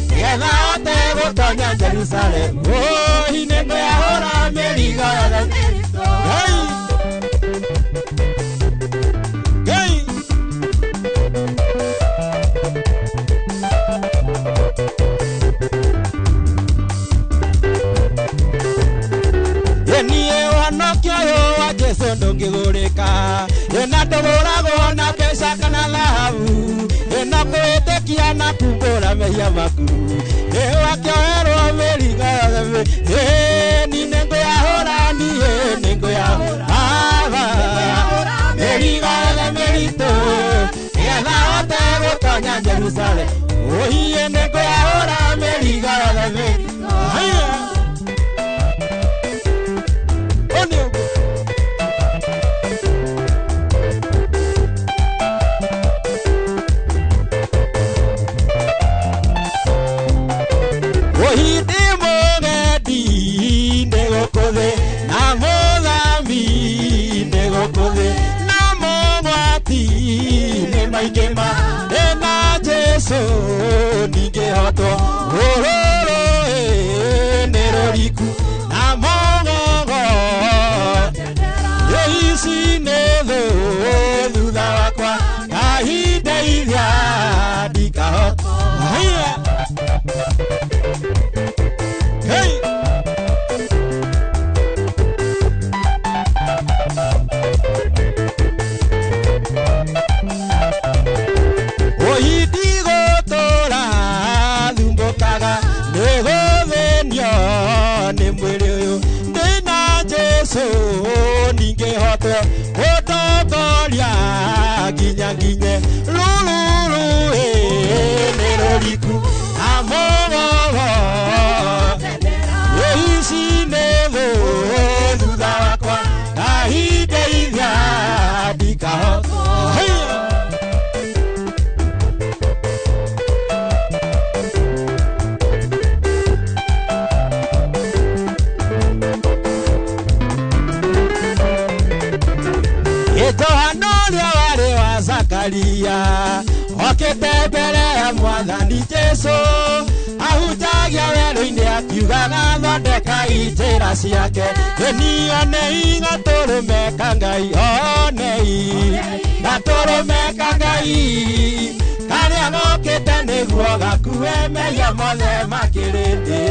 nĩgetha hote gũtonya Jerusalemu ohi nĩngũyaũra mĩrigo yothe mĩritũ kiana kumbura mehia makuru wakioerwo mĩrigo yothe ni nengo ya hora ni nengo ya hora mĩrigo yothe mĩritũ getha hote gũtonya Jerusalem ohiye nengo ya hora mĩrigo yothe mĩritũ Maigema ena Jesu ningehoto rororo neroriku na mongo yeisi netho thutha wakwa kahinda iria ndikahoto hey ningehote gũtongoria nginye lululu neroriku amogo yeisi netho thutha wakwa kahinda iria ndikahoto okete mbere ya mwathani Jesu ahutagia werũ-inĩ akiugaga thondeka njĩra ciake nionei gatũrũme ka Ngai onei gatũrũme ka Ngai karĩa gokĩte nĩguo gakue mehia mothe makĩrĩte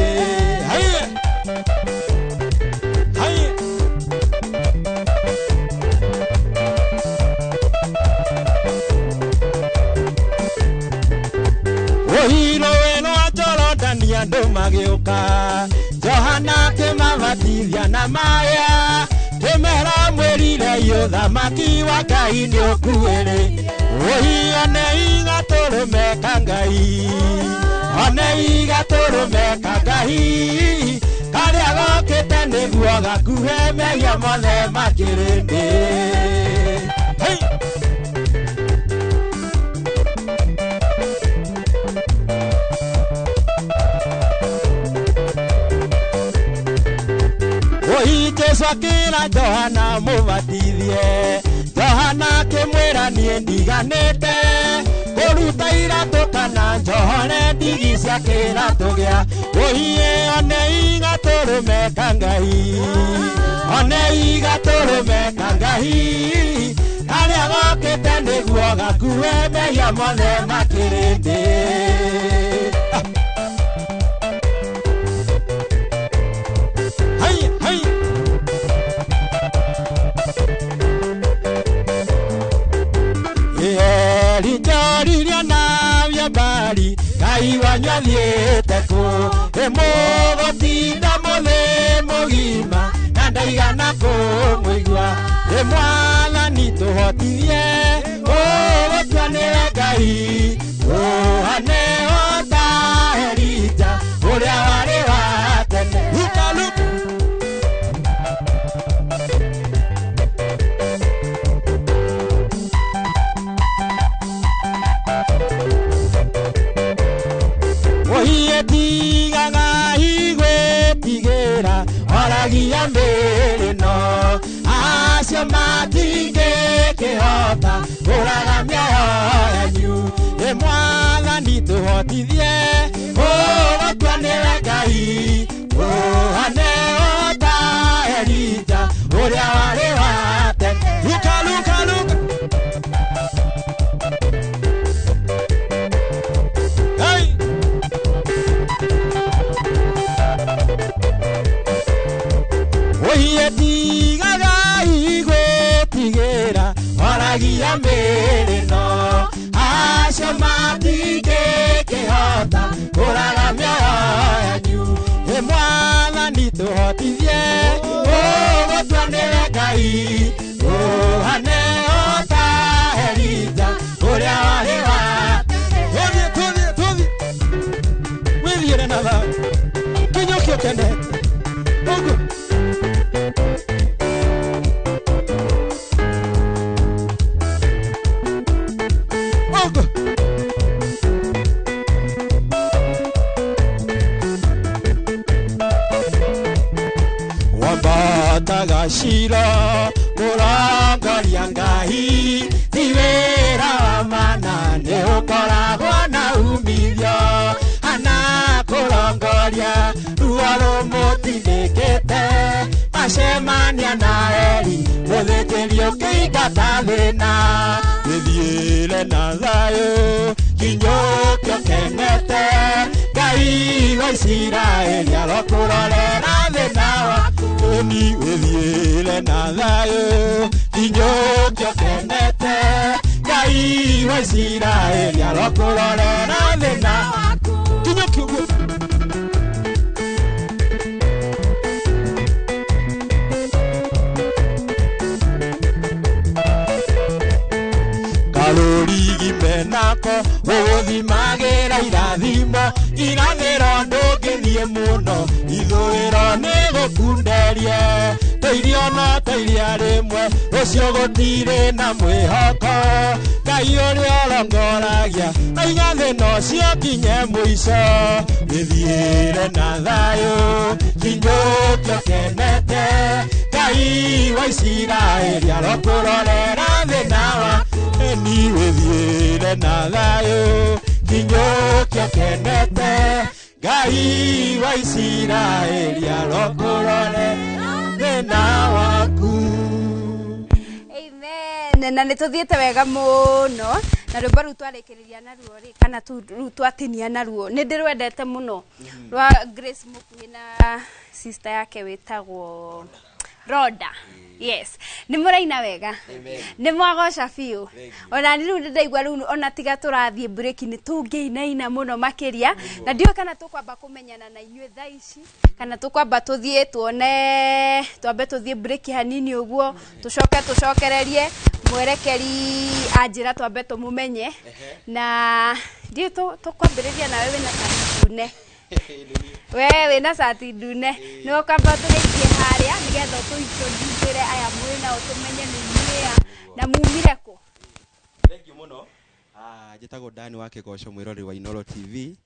ohiro weno ajorondani andũ magĩũka Johana kĩmabatithia na maya kĩmera mwĩrire ũthamaki wa Ngai nĩũkuĩrĩ onei gatũrũme ka Ngai onei gatũrũme ka Ngai karĩa gokĩte nĩguo gakue mehia mothe makĩrĩndĩ Jesu akĩra Johana mũbatithie Johana akĩmwĩra niĩ ndiganĩte kũruta iratũ kana njohore ndigi cia kĩratũ gĩa ũhiĩ onei gatũrũme ka Ngai onei gatũrũme ka Ngai karĩa gokĩte nĩguo gakue mehia mothe makĩrĩndĩ Ngai wanyua thiĩte kũ mũgũtinda mũthĩ mũgima na ndaigana kũmũigua mwathani tũhotithie gũtuanĩre Ngai ũhane ota Elija ũrĩa warĩ wa tene oragia mbĩrĩno acio matingĩkĩhota kũraga mĩoyo yanyu mwathani tũhotithie gũtuanĩre Ngai ũhane ota Elija ũrĩa warĩ wa tene luka ndigaga igwĩtigĩra oragia mbĩrĩno acio matingĩ hotithie gũtwanĩre Ngai ũhane ota Elija ũrĩa wahĩwa tũthiĩ wĩthiĩre na tha kĩnyũkio kenete ũguo Tagashira mũrongoria Ngai ti wĩra wa manane ũkoragwo na umithio ana kũrongoria ruo rũmũtinĩkĩte macemania na Eli mũthĩnjĩri ũkĩingata thĩna wĩthiĩre na thayũ kinyũkio kenete Ngai wa Isiraeli arokũrorera thĩna waku ni wĩthiĩre na thayũ kinyũkio kenete Ngai wa Isiraeli arokũrorera thĩna waku kinyũkio guo karũrigi menako ũgũthimagĩra irathimo irang'ĩro ndũngĩthiĩ mũno ithũĩro nĩ gũkunderie tũirio no tũiria rĩmwe rũcio gũtirĩ na mwĩhoko Ngai ũrĩa ũrongoragia aiga thĩna ũcio nginye mũico wĩthiĩre na thayũ kinyũkio kenete Ngai wa Isiraeli arokũrorera thĩna waku ni wĩthiĩre na thayũ kinyũkio kenete Ngai wa Isiraeli arokũrorera thĩna waku. Amen. Na nĩtũthiĩte wega mũno na rwĩmbo rũu twarĩkĩrĩria naruo rĩ kana rũu twatinia naruo nĩndĩrwendete mũno rwa Grace Mũkuhĩ na sister yake wĩtagwo Roda. Yes. Nĩ mũraina wega. Nĩ mwagoca biũ. Ona ni rĩu ndĩraigua rĩu ona tiga tũrathiĩ break nĩ tũngĩinaina mũno makĩria na ndiũĩ kana tũkwamba kũmenyana na inyuĩ thaa ici kana tũkwamba tũthiĩ tuone twambe tũthiĩ break hanini ũguo tũcokererie mwerekeri anjĩra twambe tũmũmenye na ndiũĩ tũkwambĩrĩria nawe wĩna cati ndune we wĩna cati ndune nĩ ũkwamba tũgĩthiĩ harĩa nĩgetha tũintroduce aya mwĩ nao tũmenye nĩ inyuĩ na mumire kũ. Thank you mũno. Njĩtagwo Dani wa Kĩgoco mwĩroreri wa Inooro TV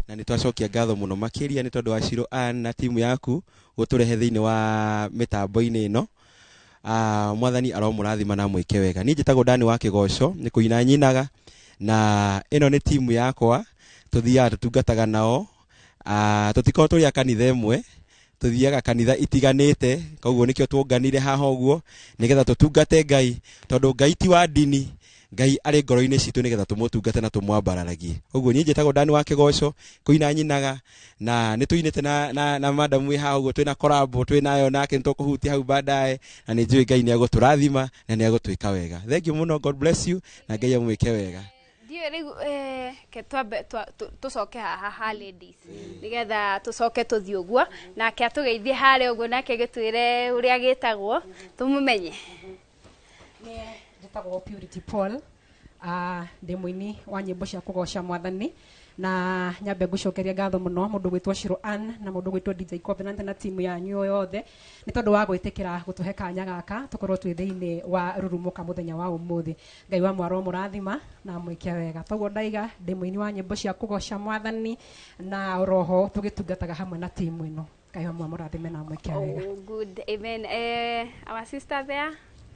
na nĩ twacokia ngatho mũno makĩria nĩ tondũ wa Shiro Ann na timu yaku gũtũrehe thĩinĩ wa mĩtambo-inĩ ĩno. Mwathani aromũrathima na mwĩke wega. Niĩ njĩtagwo Dani wa Kĩgoco nĩ kũina nyinaga na ĩno nĩ timu yakwa tũthiaga tũtungataga nao. Tũtikorwo tũrĩ a kanitha ĩmwe tuthiaga kanitha itiganĩte koguo nĩkĩo tuonganire haha ũguo nĩgetha tũtungate Ngai tondũ Ngai ti wa ndini Ngai arĩ ngoro-inĩ citũ nĩgetha tũmũtungate na tũmwambararagie. Ũguo niĩ njĩtagwo Dani wa Kĩgoco kũina nyinaga na nĩ tũinĩte na madam wĩ haha ũguo twĩna collab twĩnayo nake nĩ tũkũhutia hau baadaye na nĩ njũĩ Ngai nĩ agũtũrathima na nĩ agũtwĩka wega. Thank you mũno. God bless you na Ngai amwĩke wega. Ndiyo rĩu ke twambe tũcoke haha ladies nĩgetha tũcoke tũthiĩ ũguo nake atũgeithie harĩa ũguo nake gĩtwĩre ũrĩa gĩtagwo tũmũmenye. Njĩtagwo Purity Paul ndĩ mũini wa nyĩmbo cia kũgoca Mwathani na nyambe ngũcokeria ngatho mũno mũndũ gwĩtwo Shiro Ann na mũndũ gwĩtwo DJ Covenant na timu yanyu yothe nĩ tondũ wa gwĩtĩkĩra gũtũhe kanya gaka tũkorwo twĩ thĩinĩ wa rurumuka mũthenya wa ũmũthĩ. Ngai wa mwaro mũrathima na mwĩke wega. Toguo ndaiga ndĩ mũini wa nyĩmbo cia kũgoca Mwathani na oroho tũgĩtungataga hamwe na timu ĩno. Ngai wa mwaro mũrathime na mwĩke wega. Oh, good. Amen. Our sister there.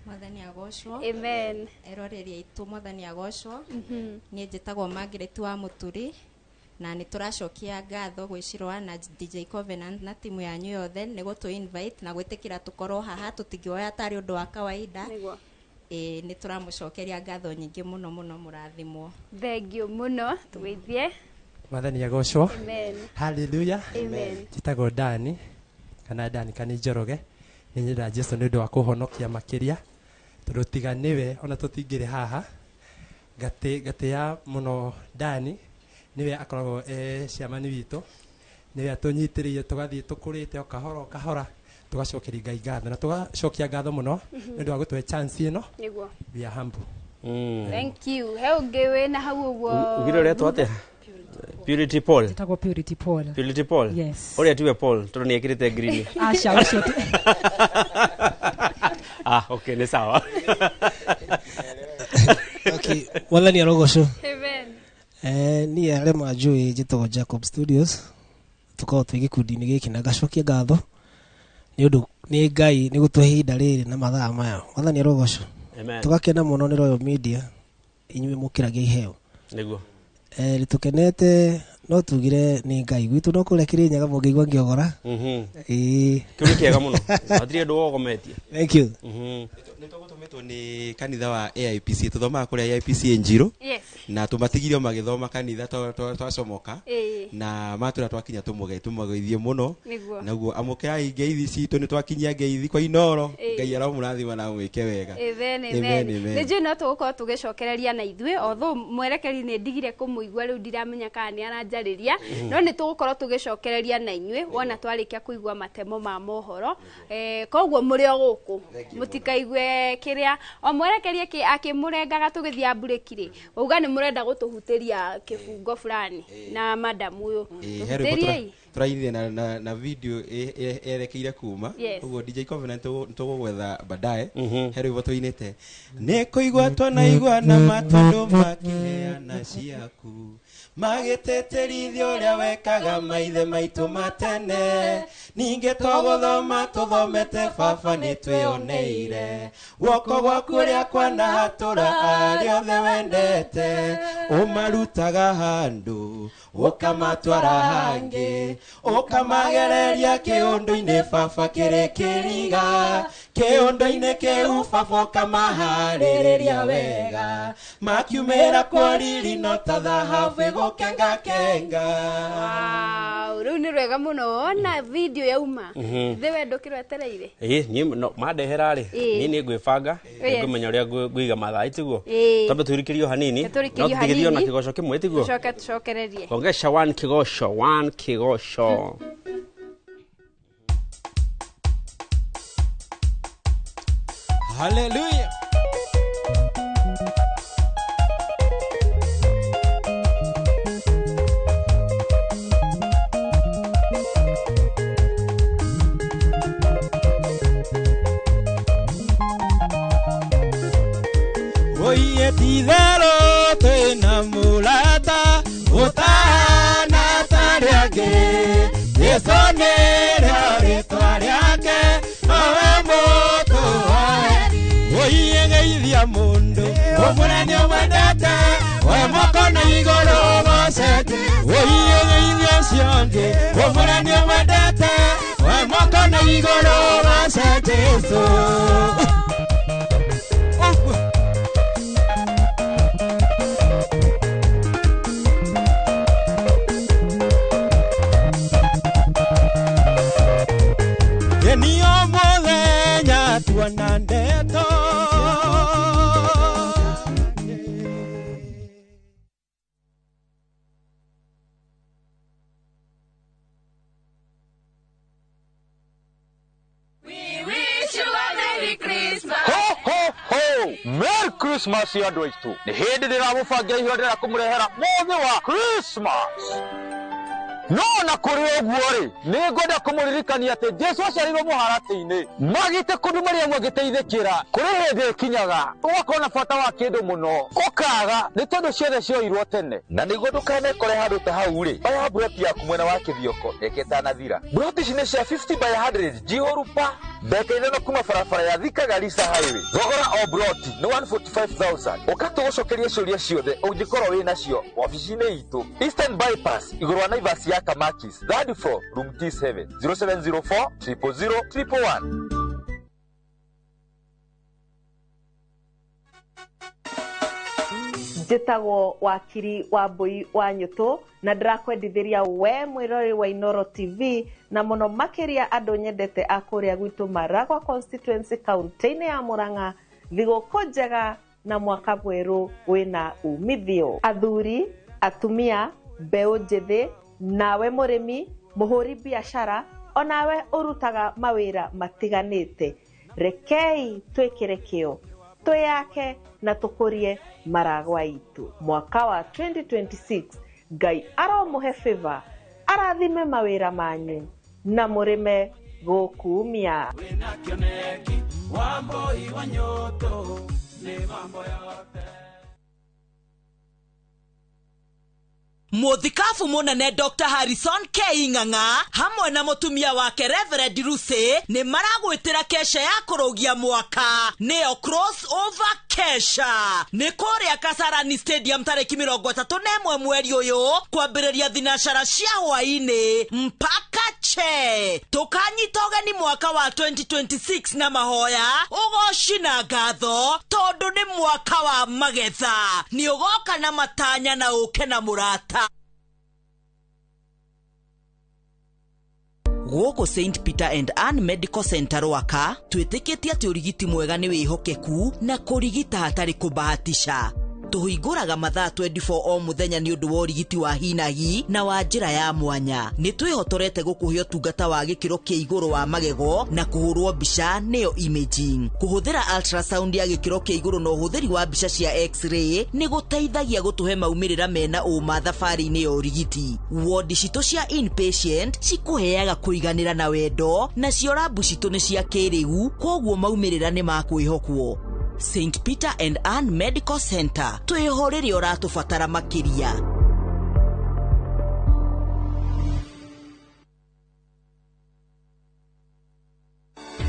Mwathani agocwo. Amen. Eroreri aitũ Mwathani agocwo. Niĩ njĩtagwo Margaret wa Mũturi na nĩ tũracokia ngatho gwĩ Shiro Ann na DJ Covenant na timu yanyu yothe nĩ gũtũ invite na gwĩtĩkĩra tũkorwo haha tũtingĩoya tarĩ ũndũ wa kawaida. Nĩ tũramũcokeria ngatho nyingĩ mũno mũno mũrathimwo. Thank you mũno. Tũgeithie. Mwathani agocwo. Amen. Hallelujah. Amen. Njĩtagwo Dani kana Dani Kani Njoroge nĩ nyenda Jesũ nĩ ũndũ wa kũhonokia makĩria tondũ tiga nĩwe ona tũtingĩrĩ haha gatĩa mũno Dani nĩwe akoragwo ciamani witũ nĩwe atũnyitĩrĩire tũgathiĩ tũkũrĩte o kahora tugacokeria Ngai ngatho na tugacokia ngatho muno nĩ wa gũtũhe chance ĩno niguo we are humble. Thank you. He ungiwe na hau uguo. Ugire retwa atia? Purity Paul. Tagwo Purity Paul. Purity Paul. Yes. Ore tiwe Paul, toro ni ekirite green. Acha ucio. Okay, ni sawa. Okay, wala ni arogoco. Amen. Ni are majui jitagwo Jacob Studios. Tukao twigikundi-ini giki na gacokia ngatho. Ni undu ni Ngai ni gutuhe ihinda riri na mathaa maya. Wala ni arogoco. Amen. Tugakena muno ni Royal Media inyuĩ mukiragia iheo. Niguo. Tukenete no tugire ni Ngai gwitu no kurekiria nyaga mũngĩigua ngĩogora. Kiu ni kiega muno. Atiri ndu wogometie. Thank you. Nĩtũgũtũmĩtwo nĩ kanitha wa AIPC tuthomaga kũrĩa AIPC Njiro. Yes. Na tũmatigire magĩthoma kanitha twacomoka na matũra twakinya tũmũgeithie mũno. Naguo amũkĩrai ngeithi citũ nĩ twakinyia ngeithi kwa Inoro. Ngai aromũrathima na mwĩke wega. Amen. Nĩnjũĩ no tũgũkorwo tũgĩcokereria na ithuĩ although mwerekeri nĩ ndigire kũmũigua rĩu ndiramenya kana nĩ aranjarĩria no nĩ tũgũkorwo tũgĩcokereria na inyuĩ wona twarĩkia kũigua matemo ma mohoro koguo mũrĩ o gũkũ mũtikaigue kĩrĩa o mwerekerie akĩmũrengaga tũgĩthia burĩki-rĩ wauga nĩ mũrenda gũtũhutĩria kĩbungo fulani na madam ũyũ tũhutĩrie tũrainire na video erekeire kuma ũguo DJ Covenant tũgũgwetha baadaye hero ivo tũinĩte nĩ kũigua twanaigua na matondũ makĩheana ciaku magĩtĩtĩrithia ũrĩa wekaga maithe maitũ matene ningĩ tũgũthoma tũthomete baba nĩ twĩoneire guoko gwaku ũrĩa kwanahatũra arĩa othe wendete ũmarutaga handũ ũkamatwara hangĩ ũkamagereria kĩũndũ-inĩ baba kĩrĩ kĩriga kĩũndũ-inĩ kĩu baba ũkamaharĩrĩria wega makiumĩra kwa riri no ta thahabu ĩgũkenga kenga. Rĩu nĩ rwega mũno na video yauma ithe wendo kĩrwetereire ni mandehera-rĩ ni nĩ ngwĩbanga ngũmenya ũrĩa ngũiga mathaa tiguo twambe tũrikĩrio hanini no tũtigithio na kĩgoco kĩmwe tiguo tucokererie ongesha one kĩgoco Hallelujah. Oye tidero tena mulata utana tariake yesonere aritwariake awe moto oye geithia mundu omurani omwendete we mokona igoro gocete oye geithia cionge omurani omwendete we mokona igoro gocete so Wanandeto We wish you a Merry Christmas. Ho ho ho! Merry Christmas ya andũ aitũ. Nĩ hĩndĩ ndĩramũbangira ihũra ndĩra kũmũrehera mũthĩ wa Christmas. No na kũrĩ ũguo-rĩ nĩ ngwenda kũmũririkania atĩ Jesũ aciarirwo mũharatĩ-inĩ magĩte kũndũ marĩa amwe ngĩteithĩkĩra kũrĩ hĩndĩ ĩkinyaga ũgakorwo na bata wa kĩndũ mũno ũkaga nĩ tondũ ciothe cioirwo tene na nĩguo ndũkanekore handũ ta hau-rĩ oya mburoti yaku mwena wa kĩthioko reke ĩtanathiĩra mburoti ici nĩ cia 50 by 100 Jihorupa ndeka ithano kuma barabara ya Thika Garissa highway thogora o mburoti nĩ 145,000 ũgatũgũcokeria ciũria ciothe ũngĩkorwo wĩ nacio ofici-inĩ itũ Eastern Bypass igũrũ wa Naivas ya Kamakis, third floor, room T7, 0704 000 111. Njĩtagwo wakiri wa Mbui wa Nyũtũ na ndĩrakwendithĩria we mwĩrori wa Inoro TV na mũno makĩria andũ nyendete a kũrĩa gwitũ Maragwa constituency kaunti-inĩ ya Murang'a thigũkũ njega na mwaka mwerũ wĩna umithio. Athuri, atumia, mbeũ njĩthĩ, nawe mũrĩmi, mũhũri biashara, onawe urutaga mawira matiganite rekei twikire kio twiyake na tukurie maragwa itu mwaka wa 2026 Ngai aromuhe favor arathime mawira manyu na murime gukumia Wamboi wa Nyoto ni mambo yote. Muthikafu munene Dr. Harrison Keing'ang'a hamwe na mutumia wake Reverend Ruse ni maragwitira kesha ya kurogia mwaka neo crossover kesha ni kuria Kasarani Stadium tariki 31 mweri uyu kwambiriria thinashara cia hwaini mpaka che tukanyitogani mwaka wa 2026 na mahoya ugoci na ngatho tondu ni mwaka wa magetha ni ugoka na matanya na uke na murata Goko St. Peter and Ann Medical Center waka twitikitie ati urigiti mwega ni wihokeku na kurigita hatari kubahatisha tuhinguraga mathaa 24 o muthenya ni undu wa urigiti wa hinahi na wa njira ya mwanya ni twihotorete gukuhio tungata wa gikiro kia iguru wa magego na kuhurwo mbica neo imaging kuhuthira ultrasound ya gikiro kia iguru no huthiri wa mbica cia x-ray ni guteithagia gutuhe maumirira mena uma thafari-ini ya urigiti ward citu cia inpatient cikuheaga kuiganira na wendo na cio rabu citu ni cia kiriu koguo maumirira ni makwihokwo St. Peter and Ann Medical Center twihorere uratubatara makiria.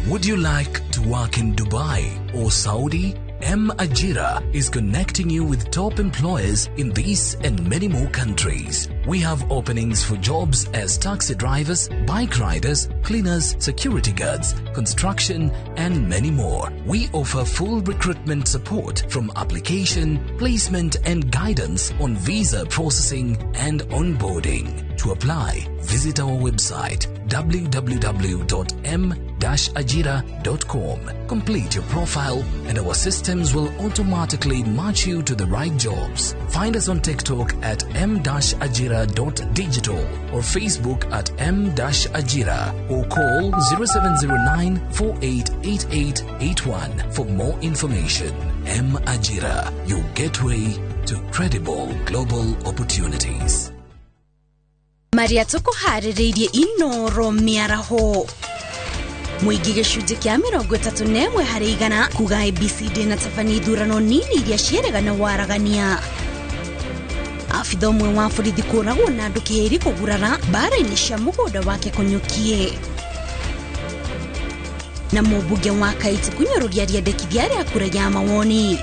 Would you like to work in Dubai or Saudi? M Ajira is connecting you with top employers in these and many more countries. We have openings for jobs as taxi drivers, bike riders, cleaners, security guards, construction, and many more. We offer full recruitment support from application, placement, and guidance on visa processing and onboarding. To apply, visit our website www.m-ajira.com. Complete your profile and our systems will automatically match you to the right jobs. Find us on TikTok at m-ajira.digital or Facebook at m-ajira or call 0709-488881 for more information. M-Ajira, your gateway to credible global opportunities. Maria tukuhaririirie inoro miaraho muingi gicunji kia 31 hari igana kuga ABCD na tabani thurano nini iria cieregana waragania afitha umwe wa borithi kũragwo na andũ kĩhĩri kũgurara mbara-inĩ cia mũgũnda wake Kũnyũkie na mũmbunge wa Kaiti kũnyũrũria rĩendekithia rĩa kura ya mawoni.